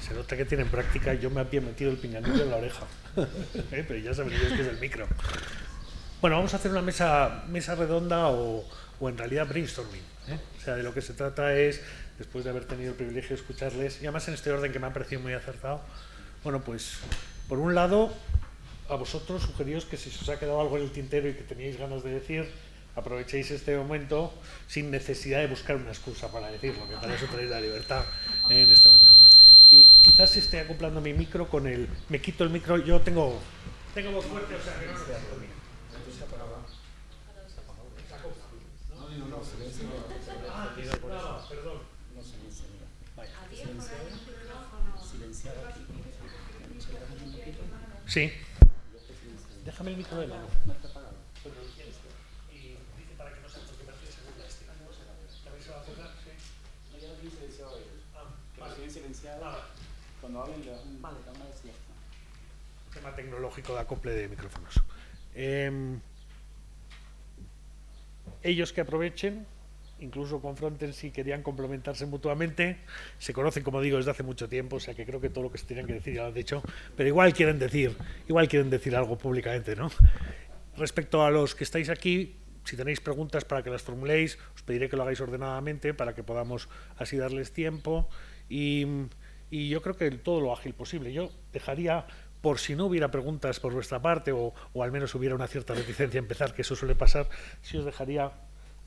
Se nota que tienen práctica. Yo me había metido el pinganillo en la oreja. Pero ya saben ellos que es el micro. Bueno, vamos a hacer una mesa redonda o en realidad brainstorming. O sea, de lo que se trata es, después de haber tenido el privilegio de escucharles, y además en este orden que me ha parecido muy acertado, bueno, pues, por un lado, a vosotros sugeríos que si se os ha quedado algo en el tintero y que teníais ganas de decir, aprovechéis este momento sin necesidad de buscar una excusa para decirlo, que para eso tenéis la libertad en este momento. Y quizás esté acoplando mi micro con el... Me quito el micro, yo tengo voz fuerte, o sea que no se vea todo bien. Perdón. Sí. Déjame el micro de lado. Y dice para que no se aproximación según la estima. ¿También se va a cerrar? Sí. Ya lo he silenciado ellos. Que lo tienen silenciado. Cuando hablen le das una vez y ya está. Tema tecnológico de acople de micrófonos. Ellos que aprovechen, incluso confronten si querían complementarse mutuamente, se conocen, como digo, desde hace mucho tiempo, o sea que creo que todo lo que se tenían que decir ya lo han dicho, pero igual quieren decir algo públicamente, ¿no? Respecto a los que estáis aquí, si tenéis preguntas para que las formuléis, os pediré que lo hagáis ordenadamente para que podamos así darles tiempo y yo creo que todo lo ágil posible. Yo dejaría, por si no hubiera preguntas por vuestra parte o al menos hubiera una cierta reticencia a empezar, que eso suele pasar, si os dejaría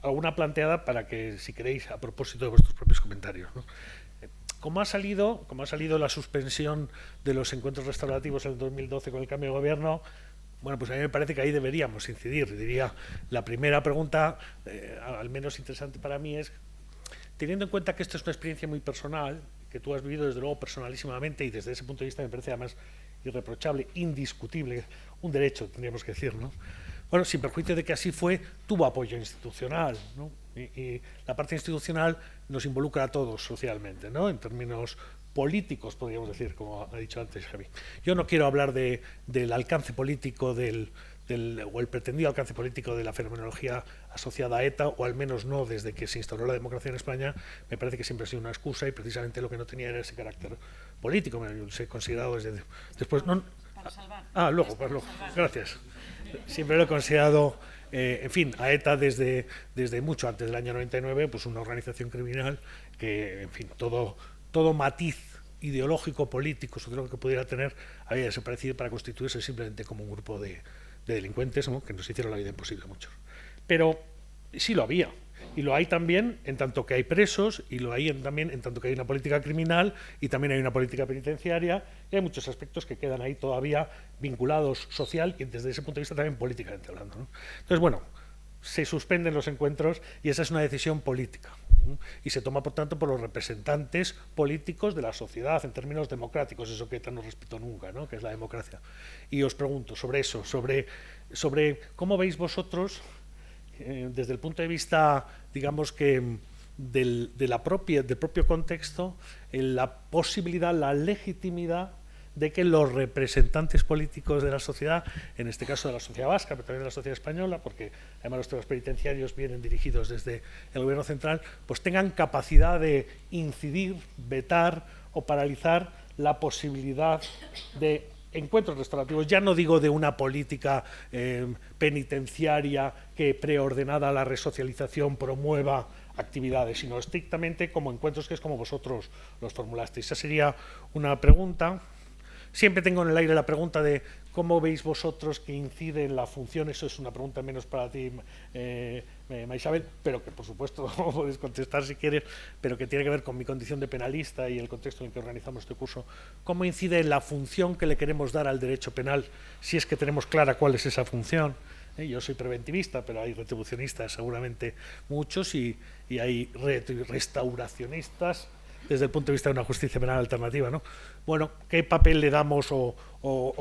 alguna planteada para que, si queréis, a propósito de vuestros propios comentarios, ¿no? Como ha salido la suspensión de los encuentros restaurativos en el 2012 con el cambio de gobierno, bueno, pues a mí me parece que ahí deberíamos incidir. Diría, la primera pregunta, al menos interesante para mí, es, teniendo en cuenta que esto es una experiencia muy personal, que tú has vivido desde luego personalísimamente y desde ese punto de vista me parece además irreprochable, indiscutible, un derecho, tendríamos que decir, ¿no? Bueno, sin perjuicio de que así fue, tuvo apoyo institucional, ¿no? Y la parte institucional nos involucra a todos socialmente, ¿no? En términos políticos, podríamos decir, como ha dicho antes Javi. Yo no quiero hablar del alcance político o el pretendido alcance político de la fenomenología asociada a ETA, o al menos no desde que se instauró la democracia en España. Me parece que siempre ha sido una excusa y precisamente lo que no tenía era ese carácter político. Yo lo he considerado desde después. No, para salvar. Luego. Gracias. Siempre lo he considerado, en fin, a ETA desde mucho antes del año 99, pues una organización criminal que, en fin, todo matiz ideológico, político, sobre lo que pudiera tener, había desaparecido para constituirse simplemente como un grupo de delincuentes, ¿no?, que nos hicieron la vida imposible a muchos. Pero sí lo había. Y lo hay también en tanto que hay presos, y lo hay también en tanto que hay una política criminal, y también hay una política penitenciaria, y hay muchos aspectos que quedan ahí todavía vinculados social y desde ese punto de vista también políticamente hablando, ¿no? Entonces, bueno, se suspenden los encuentros y esa es una decisión política, ¿no? Y se toma, por tanto, por los representantes políticos de la sociedad en términos democráticos, eso que ETA no respetó nunca, ¿no?, que es la democracia. Y os pregunto sobre eso, sobre cómo veis vosotros, desde el punto de vista, digamos que del propio contexto, la posibilidad, la legitimidad de que los representantes políticos de la sociedad, en este caso de la sociedad vasca, pero también de la sociedad española, porque además los temas penitenciarios vienen dirigidos desde el gobierno central, pues tengan capacidad de incidir, vetar o paralizar la posibilidad de encuentros restaurativos. Ya no digo de una política penitenciaria que, preordenada a la resocialización, promueva actividades, sino estrictamente como encuentros, que es como vosotros los formulasteis. Esa sería una pregunta. Siempre tengo en el aire la pregunta de cómo veis vosotros que incide en la función. Eso es una pregunta menos para ti, Maisabel, pero que por supuesto podéis contestar si quieres, pero que tiene que ver con mi condición de penalista y el contexto en el que organizamos este curso. ¿Cómo incide en la función que le queremos dar al derecho penal, si es que tenemos clara cuál es esa función? Yo soy preventivista, pero hay retribucionistas seguramente muchos, y hay restauracionistas desde el punto de vista de una justicia penal alternativa, ¿no? Bueno, ¿qué papel le damos o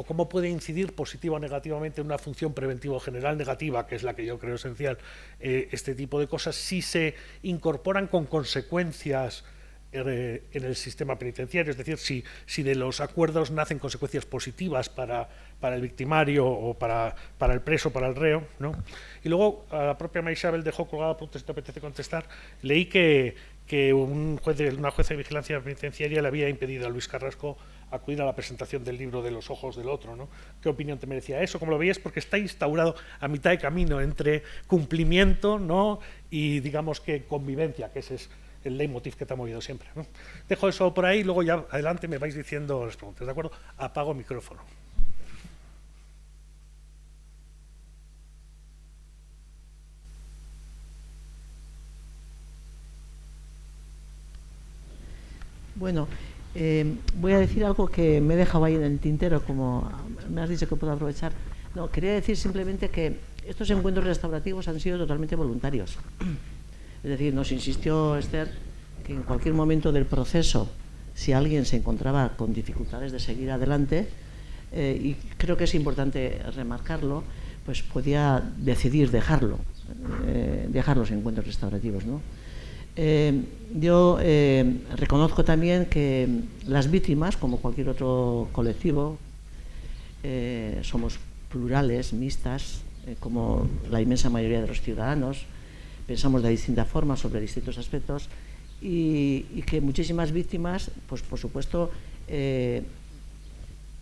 cómo puede incidir positiva o negativamente en una función preventivo general negativa, que es la que yo creo esencial, este tipo de cosas, si se incorporan con consecuencias en el sistema penitenciario? Es decir, si de los acuerdos nacen consecuencias positivas para el victimario o para el preso, para el reo, ¿no? Y luego a la propia Maisabel dejó colgada, pregunta si te apetece contestar, leí que que una jueza de vigilancia penitenciaria le había impedido a Luis Carrasco acudir a la presentación del libro de Los ojos del otro, ¿no? ¿Qué opinión te merecía eso? ¿Cómo lo veías? Porque está instaurado a mitad de camino entre cumplimiento, ¿no?, y digamos que convivencia, que ese es el leitmotiv que te ha movido siempre, ¿no? Dejo eso por ahí, luego ya adelante me vais diciendo las preguntas, ¿de acuerdo? Apago el micrófono. Bueno, voy a decir algo que me he dejado ahí en el tintero, como me has dicho que puedo aprovechar. No, quería decir simplemente que estos encuentros restaurativos han sido totalmente voluntarios. Es decir, nos insistió Esther que en cualquier momento del proceso, si alguien se encontraba con dificultades de seguir adelante, y creo que es importante remarcarlo, pues podía decidir dejar los encuentros restaurativos, ¿no? Yo reconozco también que las víctimas, como cualquier otro colectivo, somos plurales, mixtas, como la inmensa mayoría de los ciudadanos, pensamos de distintas formas sobre distintos aspectos y que muchísimas víctimas, pues por supuesto,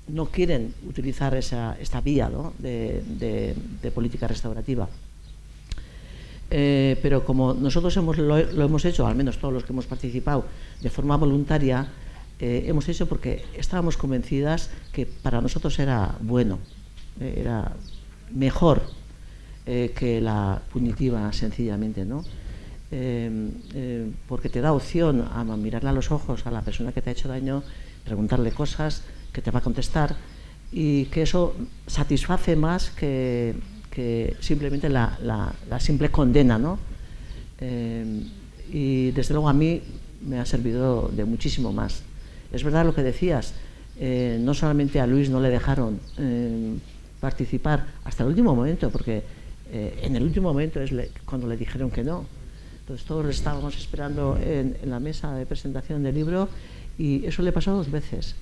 no quieren utilizar esta vía, ¿no?, de política restaurativa. Pero como nosotros lo hemos hecho, al menos todos los que hemos participado, de forma voluntaria, hemos hecho porque estábamos convencidas que para nosotros era bueno, era mejor que la punitiva, sencillamente, ¿no? Porque te da opción a mirarle a los ojos a la persona que te ha hecho daño, preguntarle cosas que te va a contestar, y que eso satisface más que simplemente la simple condena, ¿no? Y desde luego a mí me ha servido de muchísimo más. Es verdad lo que decías, no solamente a Luis no le dejaron participar hasta el último momento, porque en el último momento es cuando le dijeron que no. Entonces todos estábamos esperando en la mesa de presentación del libro, y eso le pasó 2 veces.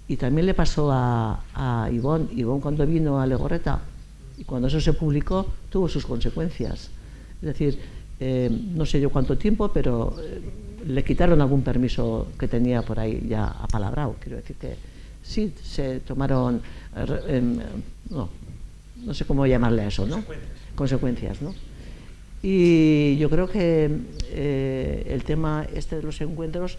Y también le pasó a Ivonne. Ivonne, cuando vino a Legorreta, y cuando eso se publicó, tuvo sus consecuencias. Es decir, no sé yo cuánto tiempo, pero le quitaron algún permiso que tenía por ahí ya apalabrado. Quiero decir que sí, se tomaron, no sé cómo llamarle a eso, ¿no? Consecuencias, ¿no? Y yo creo que el tema este de los encuentros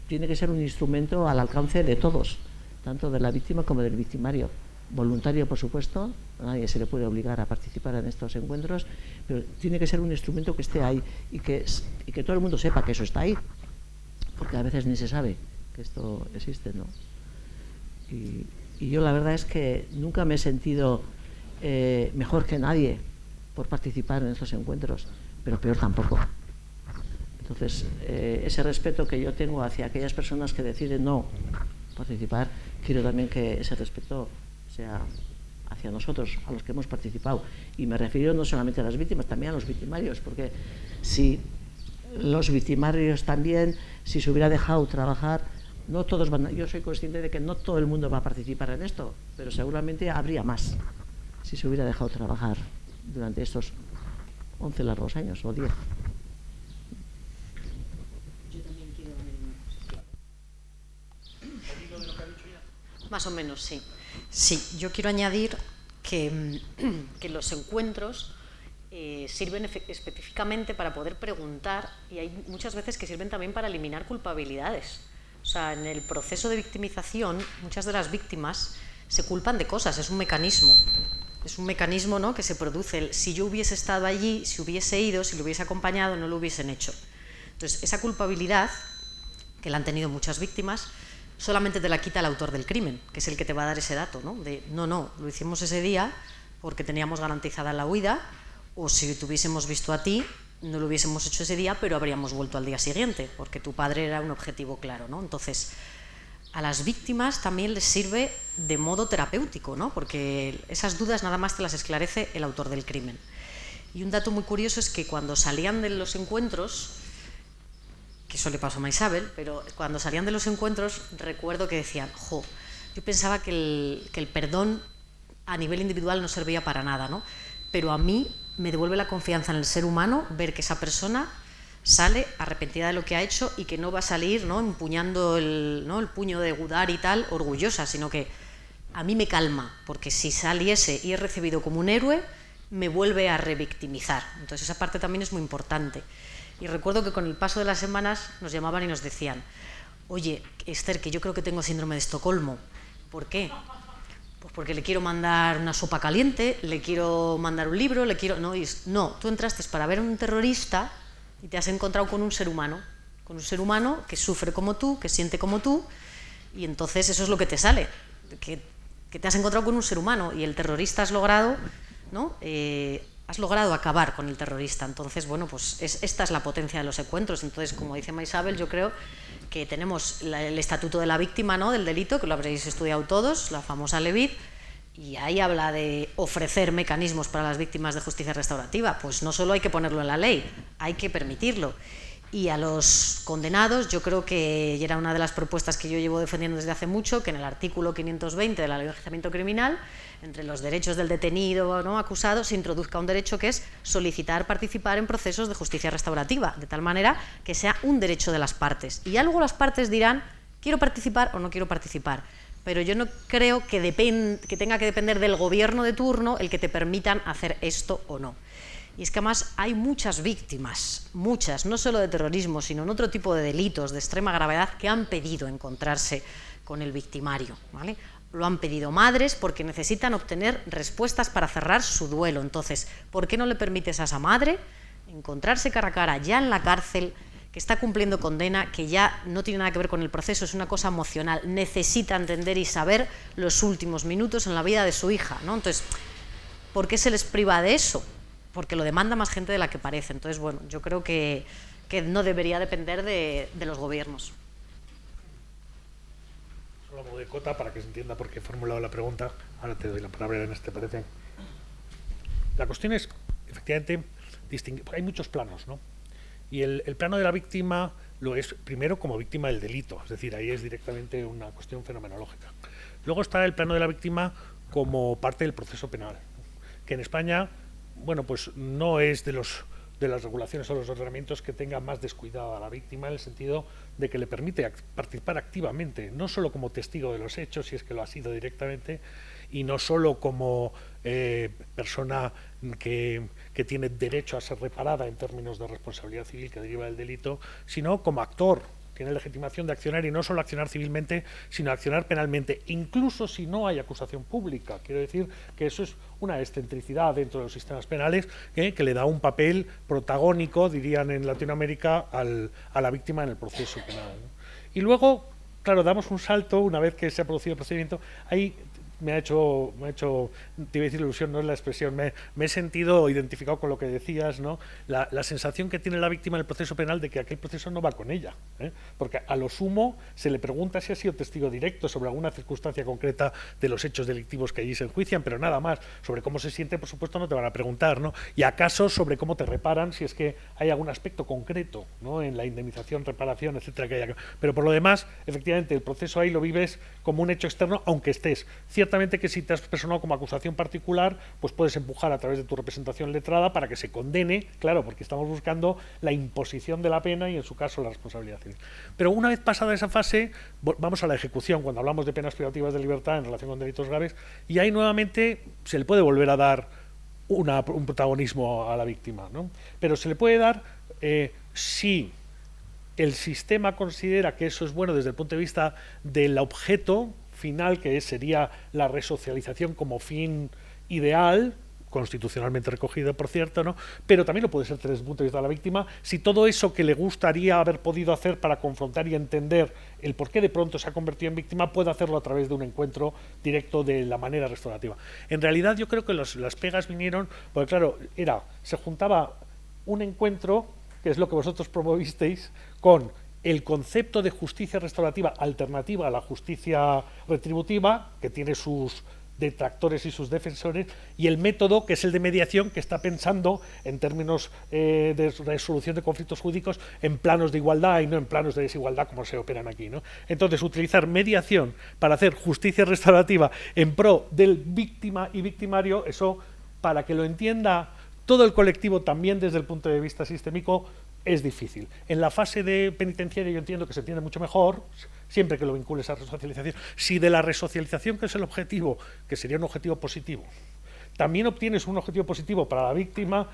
tiene que ser un instrumento al alcance de todos, tanto de la víctima como del victimario. Voluntario, por supuesto, a nadie se le puede obligar a participar en estos encuentros, pero tiene que ser un instrumento que esté ahí y que todo el mundo sepa que eso está ahí, porque a veces ni se sabe que esto existe, ¿no? Y yo la verdad es que nunca me he sentido mejor que nadie por participar en estos encuentros, pero peor tampoco. Entonces, ese respeto que yo tengo hacia aquellas personas que deciden no participar, quiero también que ese respeto sea hacia nosotros, a los que hemos participado. Y me refiero no solamente a las víctimas, también a los victimarios, porque si los victimarios también, si se hubiera dejado trabajar, no todos van yo soy consciente de que no todo el mundo va a participar en esto, pero seguramente habría más si se hubiera dejado trabajar durante estos 11 largos años, o 10. Yo también quiero más o menos, sí. Sí, yo quiero añadir que los encuentros sirven específicamente para poder preguntar, y hay muchas veces que sirven también para eliminar culpabilidades. O sea, en el proceso de victimización, muchas de las víctimas se culpan de cosas, es un mecanismo. Es un mecanismo, ¿no?, que se produce. Si yo hubiese estado allí, si hubiese ido, si lo hubiese acompañado, no lo hubiesen hecho. Entonces, esa culpabilidad, que la han tenido muchas víctimas, solamente te la quita el autor del crimen, que es el que te va a dar ese dato, ¿no? De no, lo hicimos ese día porque teníamos garantizada la huida, o si te hubiésemos visto a ti, no lo hubiésemos hecho ese día, pero habríamos vuelto al día siguiente, porque tu padre era un objetivo claro, ¿no? Entonces, a las víctimas también les sirve de modo terapéutico, ¿no? Porque esas dudas nada más te las esclarece el autor del crimen. Y un dato muy curioso es que cuando salían de los encuentros, que eso le pasó a Maisabel, pero cuando salían de los encuentros recuerdo que decían, yo pensaba que el perdón a nivel individual no servía para nada, ¿no? Pero a mí me devuelve la confianza en el ser humano ver que esa persona sale arrepentida de lo que ha hecho y que no va a salir, ¿no?, empuñando el puño de Gudar y tal, orgullosa, sino que a mí me calma, porque si saliese y he recibido como un héroe, me vuelve a revictimizar. Entonces esa parte también es muy importante. Y recuerdo que con el paso de las semanas nos llamaban y nos decían: oye, Esther, que yo creo que tengo síndrome de Estocolmo. ¿Por qué? Pues porque le quiero mandar una sopa caliente, le quiero mandar un libro, le quiero... No, tú entraste para ver a un terrorista y te has encontrado con un ser humano que sufre como tú, que siente como tú, y entonces eso es lo que te sale, que te has encontrado con un ser humano y el terrorista has logrado, ¿no?, has logrado acabar con el terrorista. Entonces, bueno, pues esta es la potencia de los encuentros. Entonces, como dice Maisabel, yo creo que tenemos el estatuto de la víctima, ¿no?, del delito, que lo habréis estudiado todos, la famosa Levit, y ahí habla de ofrecer mecanismos para las víctimas de justicia restaurativa. Pues no solo hay que ponerlo en la ley, hay que permitirlo. Y a los condenados, yo creo que, y era una de las propuestas que yo llevo defendiendo desde hace mucho, que en el artículo 520 de la Ley de Enjuiciamiento Criminal, entre los derechos del detenido, ¿no?, acusado, se introduzca un derecho que es solicitar participar en procesos de justicia restaurativa, de tal manera que sea un derecho de las partes. Y ya luego las partes dirán, quiero participar o no quiero participar. Pero yo no creo que tenga que depender del gobierno de turno el que te permitan hacer esto o no. Y es que además hay muchas víctimas, muchas, no solo de terrorismo, sino en otro tipo de delitos de extrema gravedad, que han pedido encontrarse con el victimario, ¿vale? Lo han pedido madres porque necesitan obtener respuestas para cerrar su duelo. Entonces, ¿por qué no le permites a esa madre encontrarse cara a cara ya en la cárcel, que está cumpliendo condena, que ya no tiene nada que ver con el proceso, es una cosa emocional, necesita entender y saber los últimos minutos en la vida de su hija, ¿no? Entonces, ¿por qué se les priva de eso? Porque lo demanda más gente de la que parece. Entonces, bueno, yo creo que no debería depender de los gobiernos. Solo como de cota, para que se entienda por qué he formulado la pregunta, ahora te doy la palabra en este, parece. La cuestión es, efectivamente, distinguir, hay muchos planos, ¿no? Y el plano de la víctima lo es primero como víctima del delito, es decir, ahí es directamente una cuestión fenomenológica. Luego está el plano de la víctima como parte del proceso penal, que en España, bueno, pues no es de las regulaciones o los ordenamientos que tenga más descuidada a la víctima, en el sentido de que le permite participar activamente, no solo como testigo de los hechos, si es que lo ha sido directamente, y no solo como persona que tiene derecho a ser reparada en términos de responsabilidad civil que deriva del delito, sino como actor. Tiene legitimación de accionar, y no solo accionar civilmente, sino accionar penalmente, incluso si no hay acusación pública. Quiero decir que eso es una excentricidad dentro de los sistemas penales que le da un papel protagónico, dirían en Latinoamérica, a la víctima en el proceso penal, ¿no? Y luego, claro, damos un salto una vez que se ha producido el procedimiento. Ahí me ha hecho, te iba a decir ilusión, no es la expresión, me he sentido identificado con lo que decías, ¿no? La sensación que tiene la víctima en el proceso penal de que aquel proceso no va con ella, ¿eh? Porque a lo sumo se le pregunta si ha sido testigo directo sobre alguna circunstancia concreta de los hechos delictivos que allí se enjuician, pero nada más. Sobre cómo se siente, por supuesto, no te van a preguntar, ¿no? Y acaso sobre cómo te reparan, si es que hay algún aspecto concreto, ¿no?, en la indemnización, reparación, etcétera, que haya. Pero por lo demás, efectivamente, el proceso ahí lo vives como un hecho externo, aunque estés. Ciertamente que si te has personado como acusación particular, pues puedes empujar a través de tu representación letrada para que se condene, claro, porque estamos buscando la imposición de la pena y, en su caso, la responsabilidad civil. Pero una vez pasada esa fase, vamos a la ejecución, cuando hablamos de penas privativas de libertad en relación con delitos graves, y ahí nuevamente se le puede volver a dar un protagonismo a la víctima, ¿no? Pero se le puede dar si el sistema considera que eso es bueno desde el punto de vista del objeto final, que sería la resocialización como fin ideal, constitucionalmente recogido, por cierto, ¿no? Pero también lo puede ser desde el punto de vista de la víctima, si todo eso que le gustaría haber podido hacer para confrontar y entender el por qué de pronto se ha convertido en víctima, puede hacerlo a través de un encuentro directo de la manera restaurativa. En realidad yo creo que las pegas vinieron, porque claro, se juntaba un encuentro, que es lo que vosotros promovisteis, con el concepto de justicia restaurativa alternativa a la justicia retributiva, que tiene sus detractores y sus defensores, y el método, que es el de mediación, que está pensando en términos de resolución de conflictos jurídicos en planos de igualdad y no en planos de desigualdad como se operan aquí, ¿no? Entonces, utilizar mediación para hacer justicia restaurativa en pro del víctima y victimario, eso, para que lo entienda todo el colectivo también desde el punto de vista sistémico es difícil. En la fase de penitenciaria yo entiendo que se entiende mucho mejor, siempre que lo vincules a resocialización. Si de la resocialización, que es el objetivo, que sería un objetivo positivo, también obtienes un objetivo positivo para la víctima,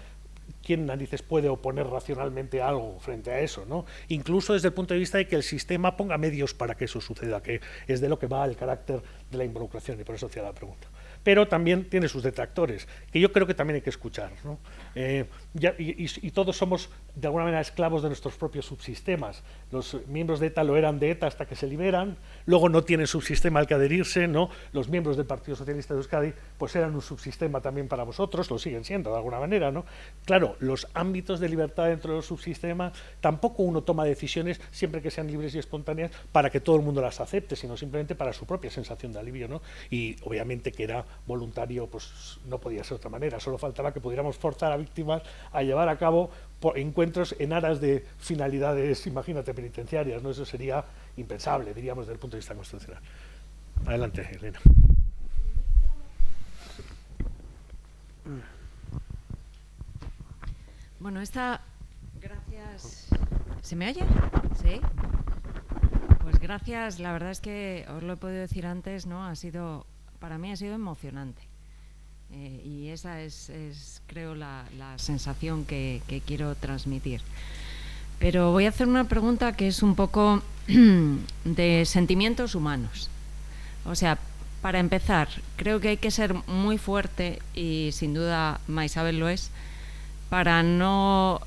¿quién narices puede oponer racionalmente algo frente a eso, ¿no? Incluso desde el punto de vista de que el sistema ponga medios para que eso suceda, que es de lo que va el carácter de la involucración, y por eso hacía la pregunta. Pero también tiene sus detractores, que yo creo que también hay que escuchar, ¿no? Y todos somos, de alguna manera, esclavos de nuestros propios subsistemas. Los miembros de ETA lo eran de ETA hasta que se liberan, luego no tienen subsistema al que adherirse, ¿no? Los miembros del Partido Socialista de Euskadi pues eran un subsistema también para vosotros, lo siguen siendo de alguna manera, ¿no? Claro, los ámbitos de libertad dentro de los subsistemas, tampoco uno toma decisiones siempre que sean libres y espontáneas para que todo el mundo las acepte, sino simplemente para su propia sensación de alivio, ¿no? Y obviamente que era voluntario, pues no podía ser de otra manera, solo faltaba que pudiéramos forzar a víctimas a llevar a cabo encuentros en aras de finalidades, imagínate, penitenciarias, ¿no? Eso sería impensable, diríamos, desde el punto de vista constitucional. Adelante, Elena. Bueno, gracias. ¿Se me oye? Sí. Pues gracias, la verdad es que os lo he podido decir antes, ¿no? Para mí ha sido emocionante. Y esa es creo, la sensación que quiero transmitir. Pero voy a hacer una pregunta que es un poco de sentimientos humanos. O sea, para empezar, creo que hay que ser muy fuerte, y sin duda Maisabel lo es, para no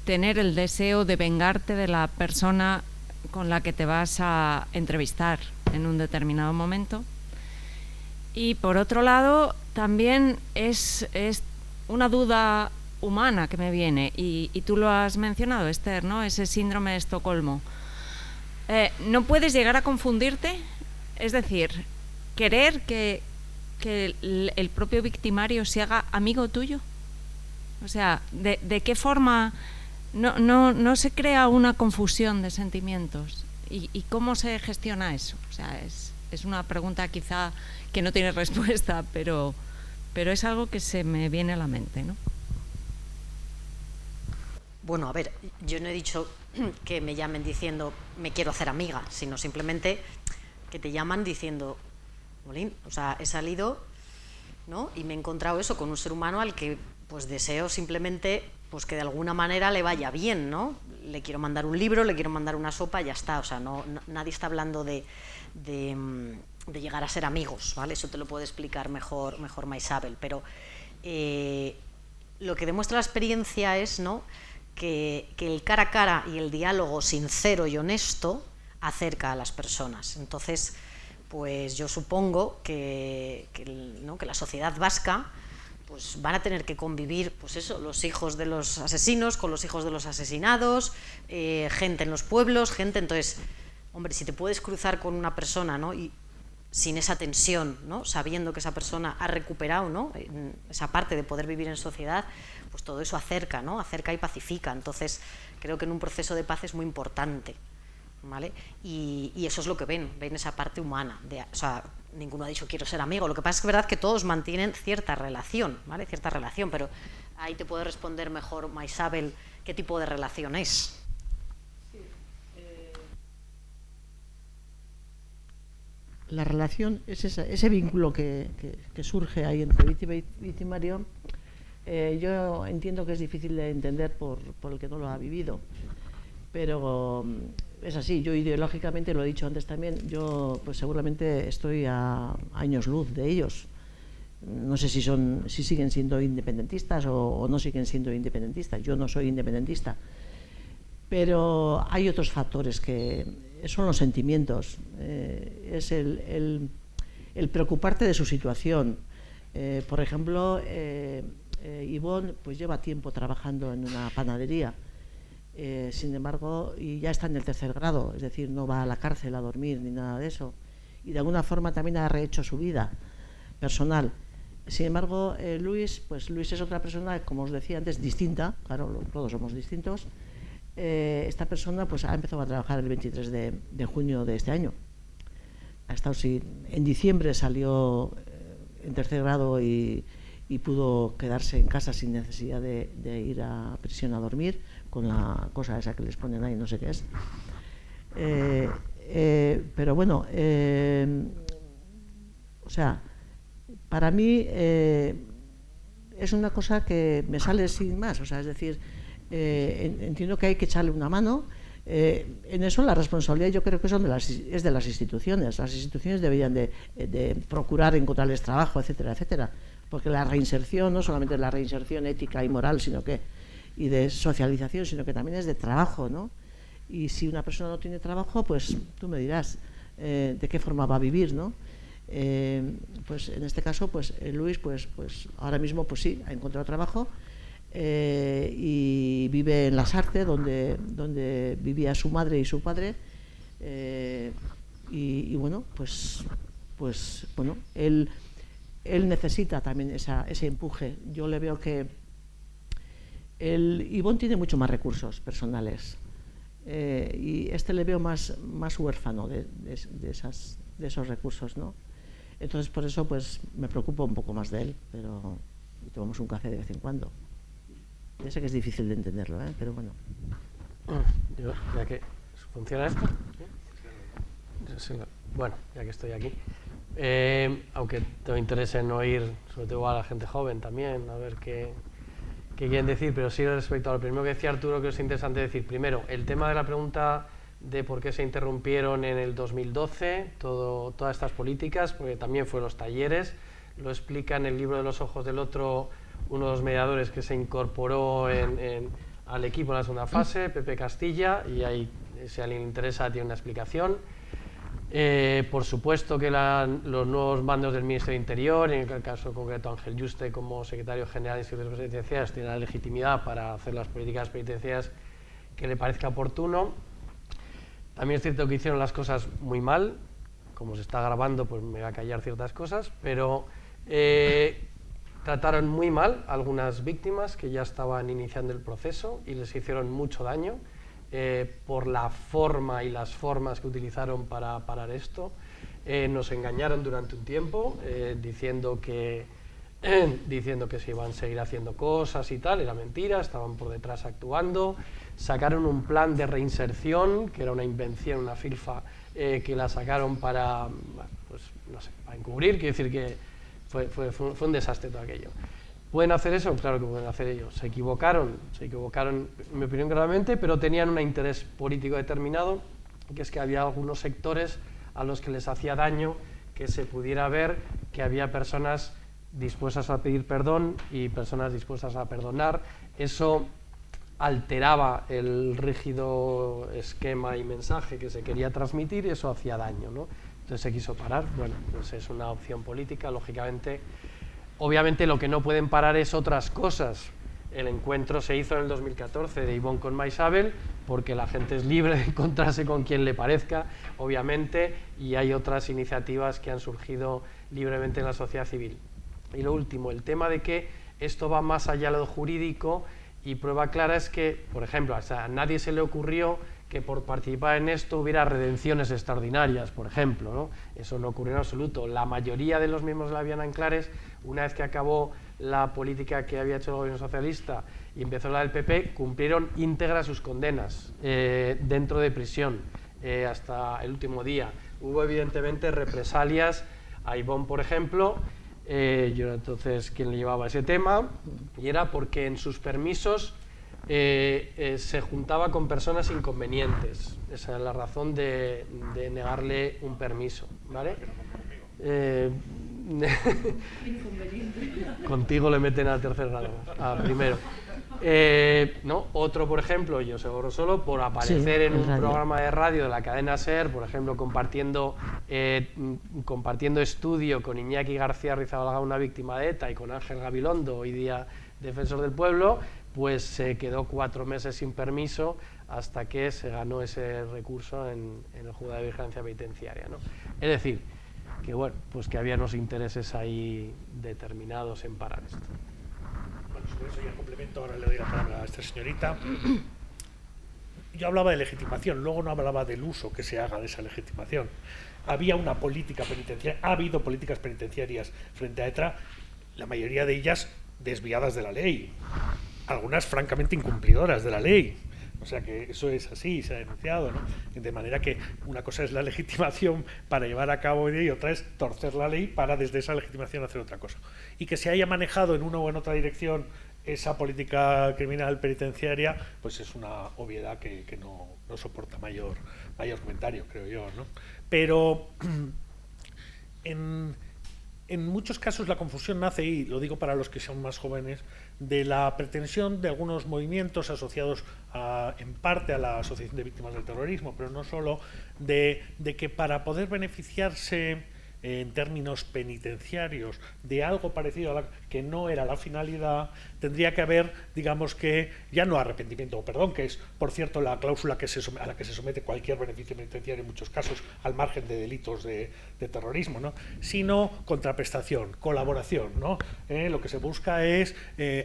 tener el deseo de vengarte de la persona con la que te vas a entrevistar en un determinado momento. Y por otro lado, también es una duda humana que me viene, y tú lo has mencionado, Esther, ¿no? Ese síndrome de Estocolmo. ¿No puedes llegar a confundirte? Es decir, querer que el propio victimario se haga amigo tuyo. O sea, ¿de qué forma no se crea una confusión de sentimientos? ¿Y cómo se gestiona eso? O sea, es una pregunta quizá que no tiene respuesta, pero es algo que se me viene a la mente, ¿no? Bueno, a ver, yo no he dicho que me llamen diciendo me quiero hacer amiga, sino simplemente que te llaman diciendo, Molín, o sea, he salido, ¿no? Y me he encontrado eso con un ser humano al que pues deseo simplemente pues que de alguna manera le vaya bien, ¿no? Le quiero mandar un libro, le quiero mandar una sopa, ya está. O sea, nadie está hablando de llegar a ser amigos, ¿vale? Eso te lo puede explicar mejor Maisabel. Pero lo que demuestra la experiencia es, ¿no?, que el cara a cara y el diálogo sincero y honesto acerca a las personas. Entonces, pues yo supongo que la sociedad vasca pues van a tener que convivir, pues eso, los hijos de los asesinos con los hijos de los asesinados, gente en los pueblos, gente. Entonces, hombre, si te puedes cruzar con una persona, ¿no?, y sin esa tensión, ¿no?, sabiendo que esa persona ha recuperado, ¿no?, esa parte de poder vivir en sociedad, pues todo eso acerca, ¿no?, acerca y pacifica. Entonces, creo que en un proceso de paz es muy importante, ¿vale? Y eso es lo que ven esa parte humana. O sea, ninguno ha dicho quiero ser amigo. Lo que pasa es que es verdad que todos mantienen cierta relación, ¿vale? Cierta relación, pero ahí te puede responder mejor Maisabel qué tipo de relación es. La relación es ese vínculo que surge ahí entre víctima y victimario. Yo entiendo que es difícil de entender por el que no lo ha vivido, pero es así. Yo ideológicamente, lo he dicho antes también, yo pues seguramente estoy a años luz de ellos. No sé si siguen siendo independentistas o no siguen siendo independentistas. Yo no soy independentista, pero hay otros factores que son los sentimientos, es el preocuparte de su situación. Por ejemplo, Ivonne pues lleva tiempo trabajando en una panadería, sin embargo, y ya está en el 3er grado, es decir, no va a la cárcel a dormir ni nada de eso, y de alguna forma también ha rehecho su vida personal. Sin embargo, Luis es otra persona, como os decía antes, distinta. Claro, todos somos distintos. Esta persona pues ha empezado a trabajar el 23 de junio de este año. En diciembre salió en 3er grado y y pudo quedarse en casa sin necesidad de ir a prisión a dormir con la cosa esa que les ponen ahí, no sé qué es. Pero bueno, o sea, para mí es una cosa que me sale sin más, o sea, es decir, entiendo que hay que echarle una mano. En eso la responsabilidad yo creo que es de las instituciones. Las instituciones deberían de procurar encontrarles trabajo, etcétera, etcétera, porque la reinserción no solamente es la reinserción ética y moral, y de socialización, sino que también es de trabajo, ¿no? Y si una persona no tiene trabajo, pues tú me dirás de qué forma va a vivir, ¿no? Pues en este caso, pues Luis, pues ahora mismo, pues sí, ha encontrado trabajo y vive en Las Artes, donde vivía su madre y su padre, y bueno, pues bueno, él necesita también ese empuje. Yo le veo que Ivonne tiene mucho más recursos personales, y le veo más huérfano de esos recursos, ¿no? Entonces por eso pues me preocupo un poco más de él, pero tomamos un café de vez en cuando. Ya sé que es difícil de entenderlo, pero bueno. Yo, ya que ¿funciona esto? ¿Sí? Bueno, ya que estoy aquí, aunque tengo interés en oír sobre todo a la gente joven también, a ver qué quieren decir, pero sí respecto a lo primero que decía Arturo, que es interesante decir. Primero, el tema de la pregunta de por qué se interrumpieron en el 2012 todas estas políticas, porque también fue los talleres, lo explica en el libro de Los ojos del otro uno de los mediadores que se incorporó al equipo en la segunda fase, Pepe Castilla, y ahí, si a alguien le interesa, tiene una explicación. Por supuesto que los nuevos mandos del Ministerio de Interior, en el caso concreto Ángel Yuste como secretario general de Instituciones Penitenciarias, tiene la legitimidad para hacer las políticas penitenciarias que le parezca oportuno. También es cierto que hicieron las cosas muy mal, como se está grabando pues me va a callar ciertas cosas, pero trataron muy mal a algunas víctimas que ya estaban iniciando el proceso y les hicieron mucho daño por la forma y las formas que utilizaron para parar esto. Nos engañaron durante un tiempo diciendo que se iban a seguir haciendo cosas y tal, era mentira, estaban por detrás actuando. Sacaron un plan de reinserción, que era una invención, una filfa, que la sacaron para, pues, no sé, para encubrir, quiero decir que fue un desastre todo aquello. ¿Pueden hacer eso? Claro que pueden hacer ello. Se equivocaron, en mi opinión claramente, pero tenían un interés político determinado, que es que había algunos sectores a los que les hacía daño que se pudiera ver que había personas dispuestas a pedir perdón y personas dispuestas a perdonar. Eso alteraba el rígido esquema y mensaje que se quería transmitir y eso hacía daño, ¿no? Entonces se quiso parar. Bueno, pues es una opción política, lógicamente. Obviamente lo que no pueden parar es otras cosas. El encuentro se hizo en el 2014 de Ivonne con Maisabel, porque la gente es libre de encontrarse con quien le parezca, obviamente, y hay otras iniciativas que han surgido libremente en la sociedad civil. Y lo último, el tema de que esto va más allá de lo jurídico, y prueba clara es que, por ejemplo, a nadie se le ocurrió que por participar en esto hubiera redenciones extraordinarias, por ejemplo, ¿no? Eso no ocurrió en absoluto. La mayoría de los miembros de la Viana Enclares, una vez que acabó la política que había hecho el gobierno socialista y empezó la del PP, cumplieron íntegras sus condenas dentro de prisión hasta el último día. Hubo evidentemente represalias a Ivonne, por ejemplo. Yo era entonces quien le llevaba ese tema, y era porque en sus permisos se juntaba con personas inconvenientes. Esa es la razón de negarle un permiso, ¿vale? Contigo le meten a tercer grado, a primero. ¿No? Otro, por ejemplo, yo seguro solo por aparecer en un programa de radio de la cadena SER, por ejemplo, compartiendo estudio con Iñaki García Rizabalaga, una víctima de ETA, y con Ángel Gabilondo, hoy día defensor del pueblo, pues se quedó 4 meses sin permiso hasta que se ganó ese recurso en el juzgado de vigilancia penitenciaria, ¿no? Es decir, que bueno, pues que había unos intereses ahí determinados en parar esto. Bueno, sobre eso ya complemento, ahora le doy la palabra a esta señorita. Yo hablaba de legitimación, luego no hablaba del uso que se haga de esa legitimación. Había una política penitenciaria, ha habido políticas penitenciarias frente a ETA. la mayoría de ellas desviadas de la ley, algunas francamente incumplidoras de la ley. O sea que eso es así, se ha denunciado, ¿no? De manera que una cosa es la legitimación para llevar a cabo y otra es torcer la ley para desde esa legitimación hacer otra cosa. Y que se haya manejado en una o en otra dirección esa política criminal penitenciaria, pues es una obviedad que no soporta mayor comentario, creo yo, ¿no? Pero en muchos casos la confusión nace, y lo digo para los que son más jóvenes, de la pretensión de algunos movimientos asociados en parte a la Asociación de Víctimas del Terrorismo, pero no solo, de que para poder beneficiarse en términos penitenciarios de algo parecido a que no era la finalidad, tendría que haber, digamos que, ya no arrepentimiento o perdón, que es, por cierto, la cláusula a la que se somete cualquier beneficio penitenciario en muchos casos, al margen de delitos de terrorismo, ¿no? Sino contraprestación, colaboración, ¿no? Lo que se busca es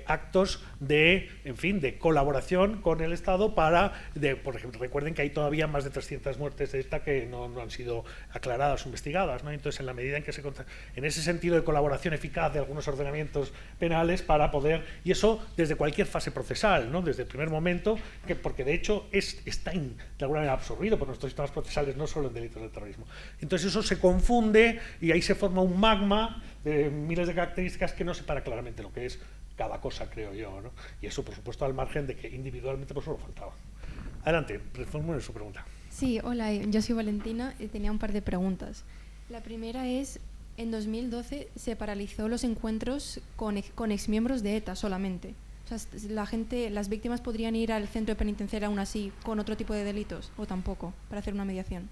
actos de, en fin, de colaboración con el Estado para, por ejemplo, recuerden que hay todavía más de 300 muertes de ETA que no han sido aclaradas o investigadas, ¿no? Entonces, en la medida en que en ese sentido de colaboración eficaz de algunos ordenamientos penales para poder, y eso desde cualquier fase procesal, ¿no? Desde el primer momento, porque de hecho está de alguna manera absorbido por nuestros sistemas procesales, no solo en delitos de terrorismo. Entonces eso se confunde y ahí se forma un magma de miles de características que no separa claramente lo que es cada cosa, creo yo, ¿no? Y eso, por supuesto, al margen de que individualmente pues solo faltaba. Adelante, reformulen su pregunta. Sí, hola, yo soy Valentina y tenía un par de preguntas. La primera es, en 2012 se paralizó los encuentros con exmiembros de ETA solamente. O sea, las víctimas podrían ir al centro penitenciario aún así con otro tipo de delitos, o tampoco, para hacer una mediación.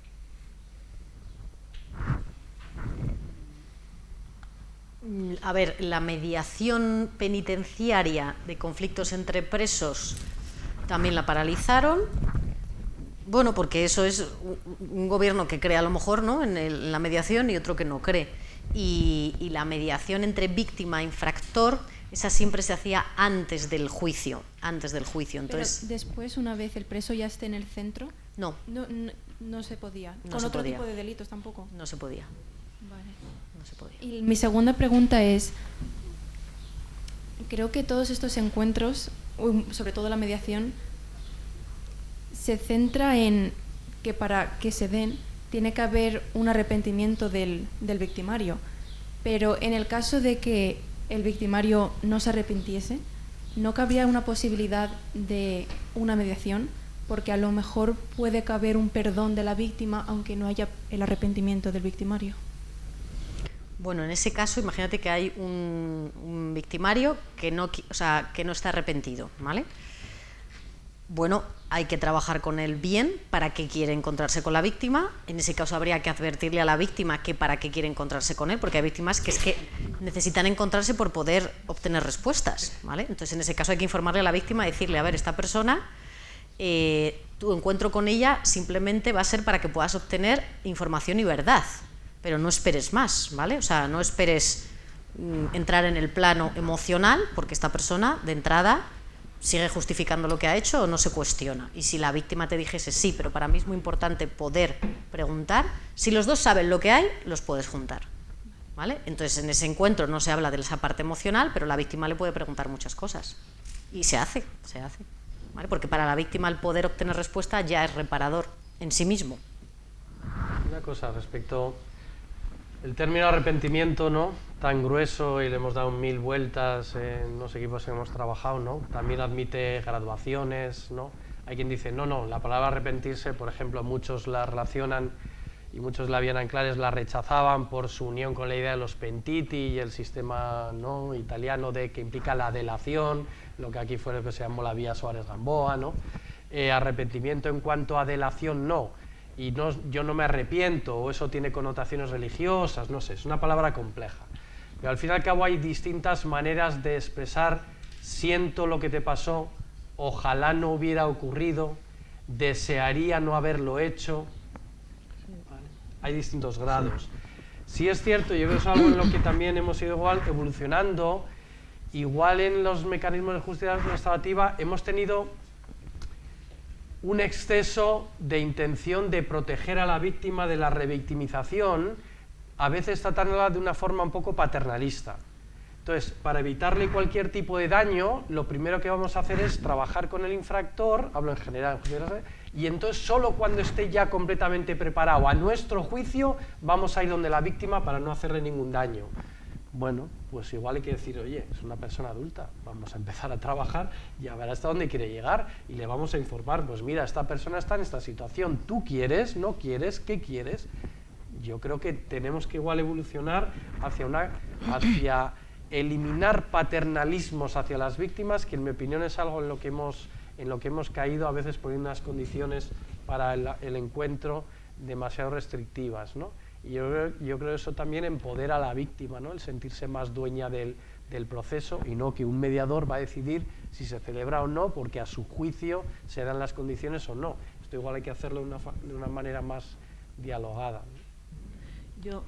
A ver, la mediación penitenciaria de conflictos entre presos también la paralizaron. Bueno, porque eso es un gobierno que cree a lo mejor, ¿no?, en la mediación y otro que no cree. Y la mediación entre víctima e infractor, esa siempre se hacía antes del juicio. Entonces, pero después, una vez el preso ya esté en el centro, no se podía. No ¿Con se otro podía. tipo de delitos tampoco? No se podía. Vale. No se podía. Y mi segunda pregunta es, creo que todos estos encuentros, sobre todo la mediación, se centra en que para que se den tiene que haber un arrepentimiento del victimario, pero en el caso de que el victimario no se arrepintiese, ¿no cabría una posibilidad de una mediación? Porque a lo mejor puede caber un perdón de la víctima aunque no haya el arrepentimiento del victimario. Bueno, en ese caso, imagínate que hay un victimario que no está arrepentido, ¿vale? Bueno, hay que trabajar con él bien para qué quiere encontrarse con la víctima. En ese caso habría que advertirle a la víctima que para qué quiere encontrarse con él, porque hay víctimas que es que necesitan encontrarse por poder obtener respuestas, ¿vale? Entonces, en ese caso hay que informarle a la víctima y decirle, a ver, esta persona, tu encuentro con ella simplemente va a ser para que puedas obtener información y verdad, pero no esperes más, ¿vale? O sea, no esperes entrar en el plano emocional, porque esta persona, de entrada, sigue justificando lo que ha hecho o no se cuestiona. Y si la víctima te dijese sí, pero para mí es muy importante poder preguntar, si los dos saben lo que hay, los puedes juntar, ¿vale? Entonces, en ese encuentro no se habla de esa parte emocional, pero la víctima le puede preguntar muchas cosas. Y se hace, ¿vale? Porque para la víctima el poder obtener respuesta ya es reparador en sí mismo. Una cosa respecto el término arrepentimiento, ¿no?, tan grueso, y le hemos dado 1000 vueltas en los equipos que hemos trabajado, ¿no?, también admite graduaciones, ¿no? Hay quien dice, no, la palabra arrepentirse, por ejemplo, muchos la relacionan y muchos la habían clares, la rechazaban por su unión con la idea de los pentiti y el sistema, ¿no?, italiano que implica la delación, lo que aquí fue lo que se llamó la vía Suárez-Gamboa, ¿no? Arrepentimiento en cuanto a delación, no. Y yo no me arrepiento, o eso tiene connotaciones religiosas, no sé, es una palabra compleja. Pero al fin y al cabo hay distintas maneras de expresar siento lo que te pasó, ojalá no hubiera ocurrido, desearía no haberlo hecho. ¿Vale? Hay distintos grados. Sí es cierto, yo creo que es algo en lo que también hemos ido igual evolucionando, igual en los mecanismos de justicia restaurativa hemos tenido un exceso de intención de proteger a la víctima de la revictimización, a veces tratándola de una forma un poco paternalista. Entonces, para evitarle cualquier tipo de daño, lo primero que vamos a hacer es trabajar con el infractor, hablo en general, y entonces solo cuando esté ya completamente preparado a nuestro juicio, vamos a ir donde la víctima para no hacerle ningún daño. Bueno, pues igual hay que decir, oye, es una persona adulta, vamos a empezar a trabajar y a ver hasta dónde quiere llegar y le vamos a informar, pues mira, esta persona está en esta situación, ¿tú quieres? ¿No quieres? ¿Qué quieres? Yo creo que tenemos que igual evolucionar hacia eliminar paternalismos hacia las víctimas, que en mi opinión es algo en lo que hemos caído a veces poniendo unas condiciones para el encuentro demasiado restrictivas, ¿no? Y yo creo que eso también empodera a la víctima, ¿no? El sentirse más dueña del proceso y no que un mediador va a decidir si se celebra o no porque a su juicio se dan las condiciones o no. Esto igual hay que hacerlo de una manera más dialogada, ¿no? Yo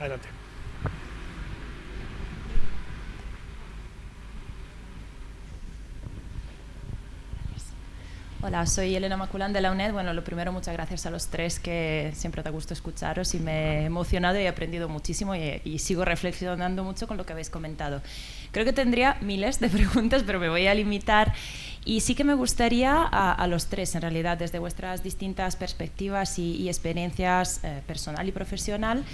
Adelante. Hola, soy Elena Maculán de la UNED. Bueno, lo primero, muchas gracias a los tres, que siempre da gusto escucharos y me he emocionado y he aprendido muchísimo y sigo reflexionando mucho con lo que habéis comentado. Creo que tendría miles de preguntas, pero me voy a limitar y sí que me gustaría a los tres, en realidad, desde vuestras distintas perspectivas y experiencias personal y profesional,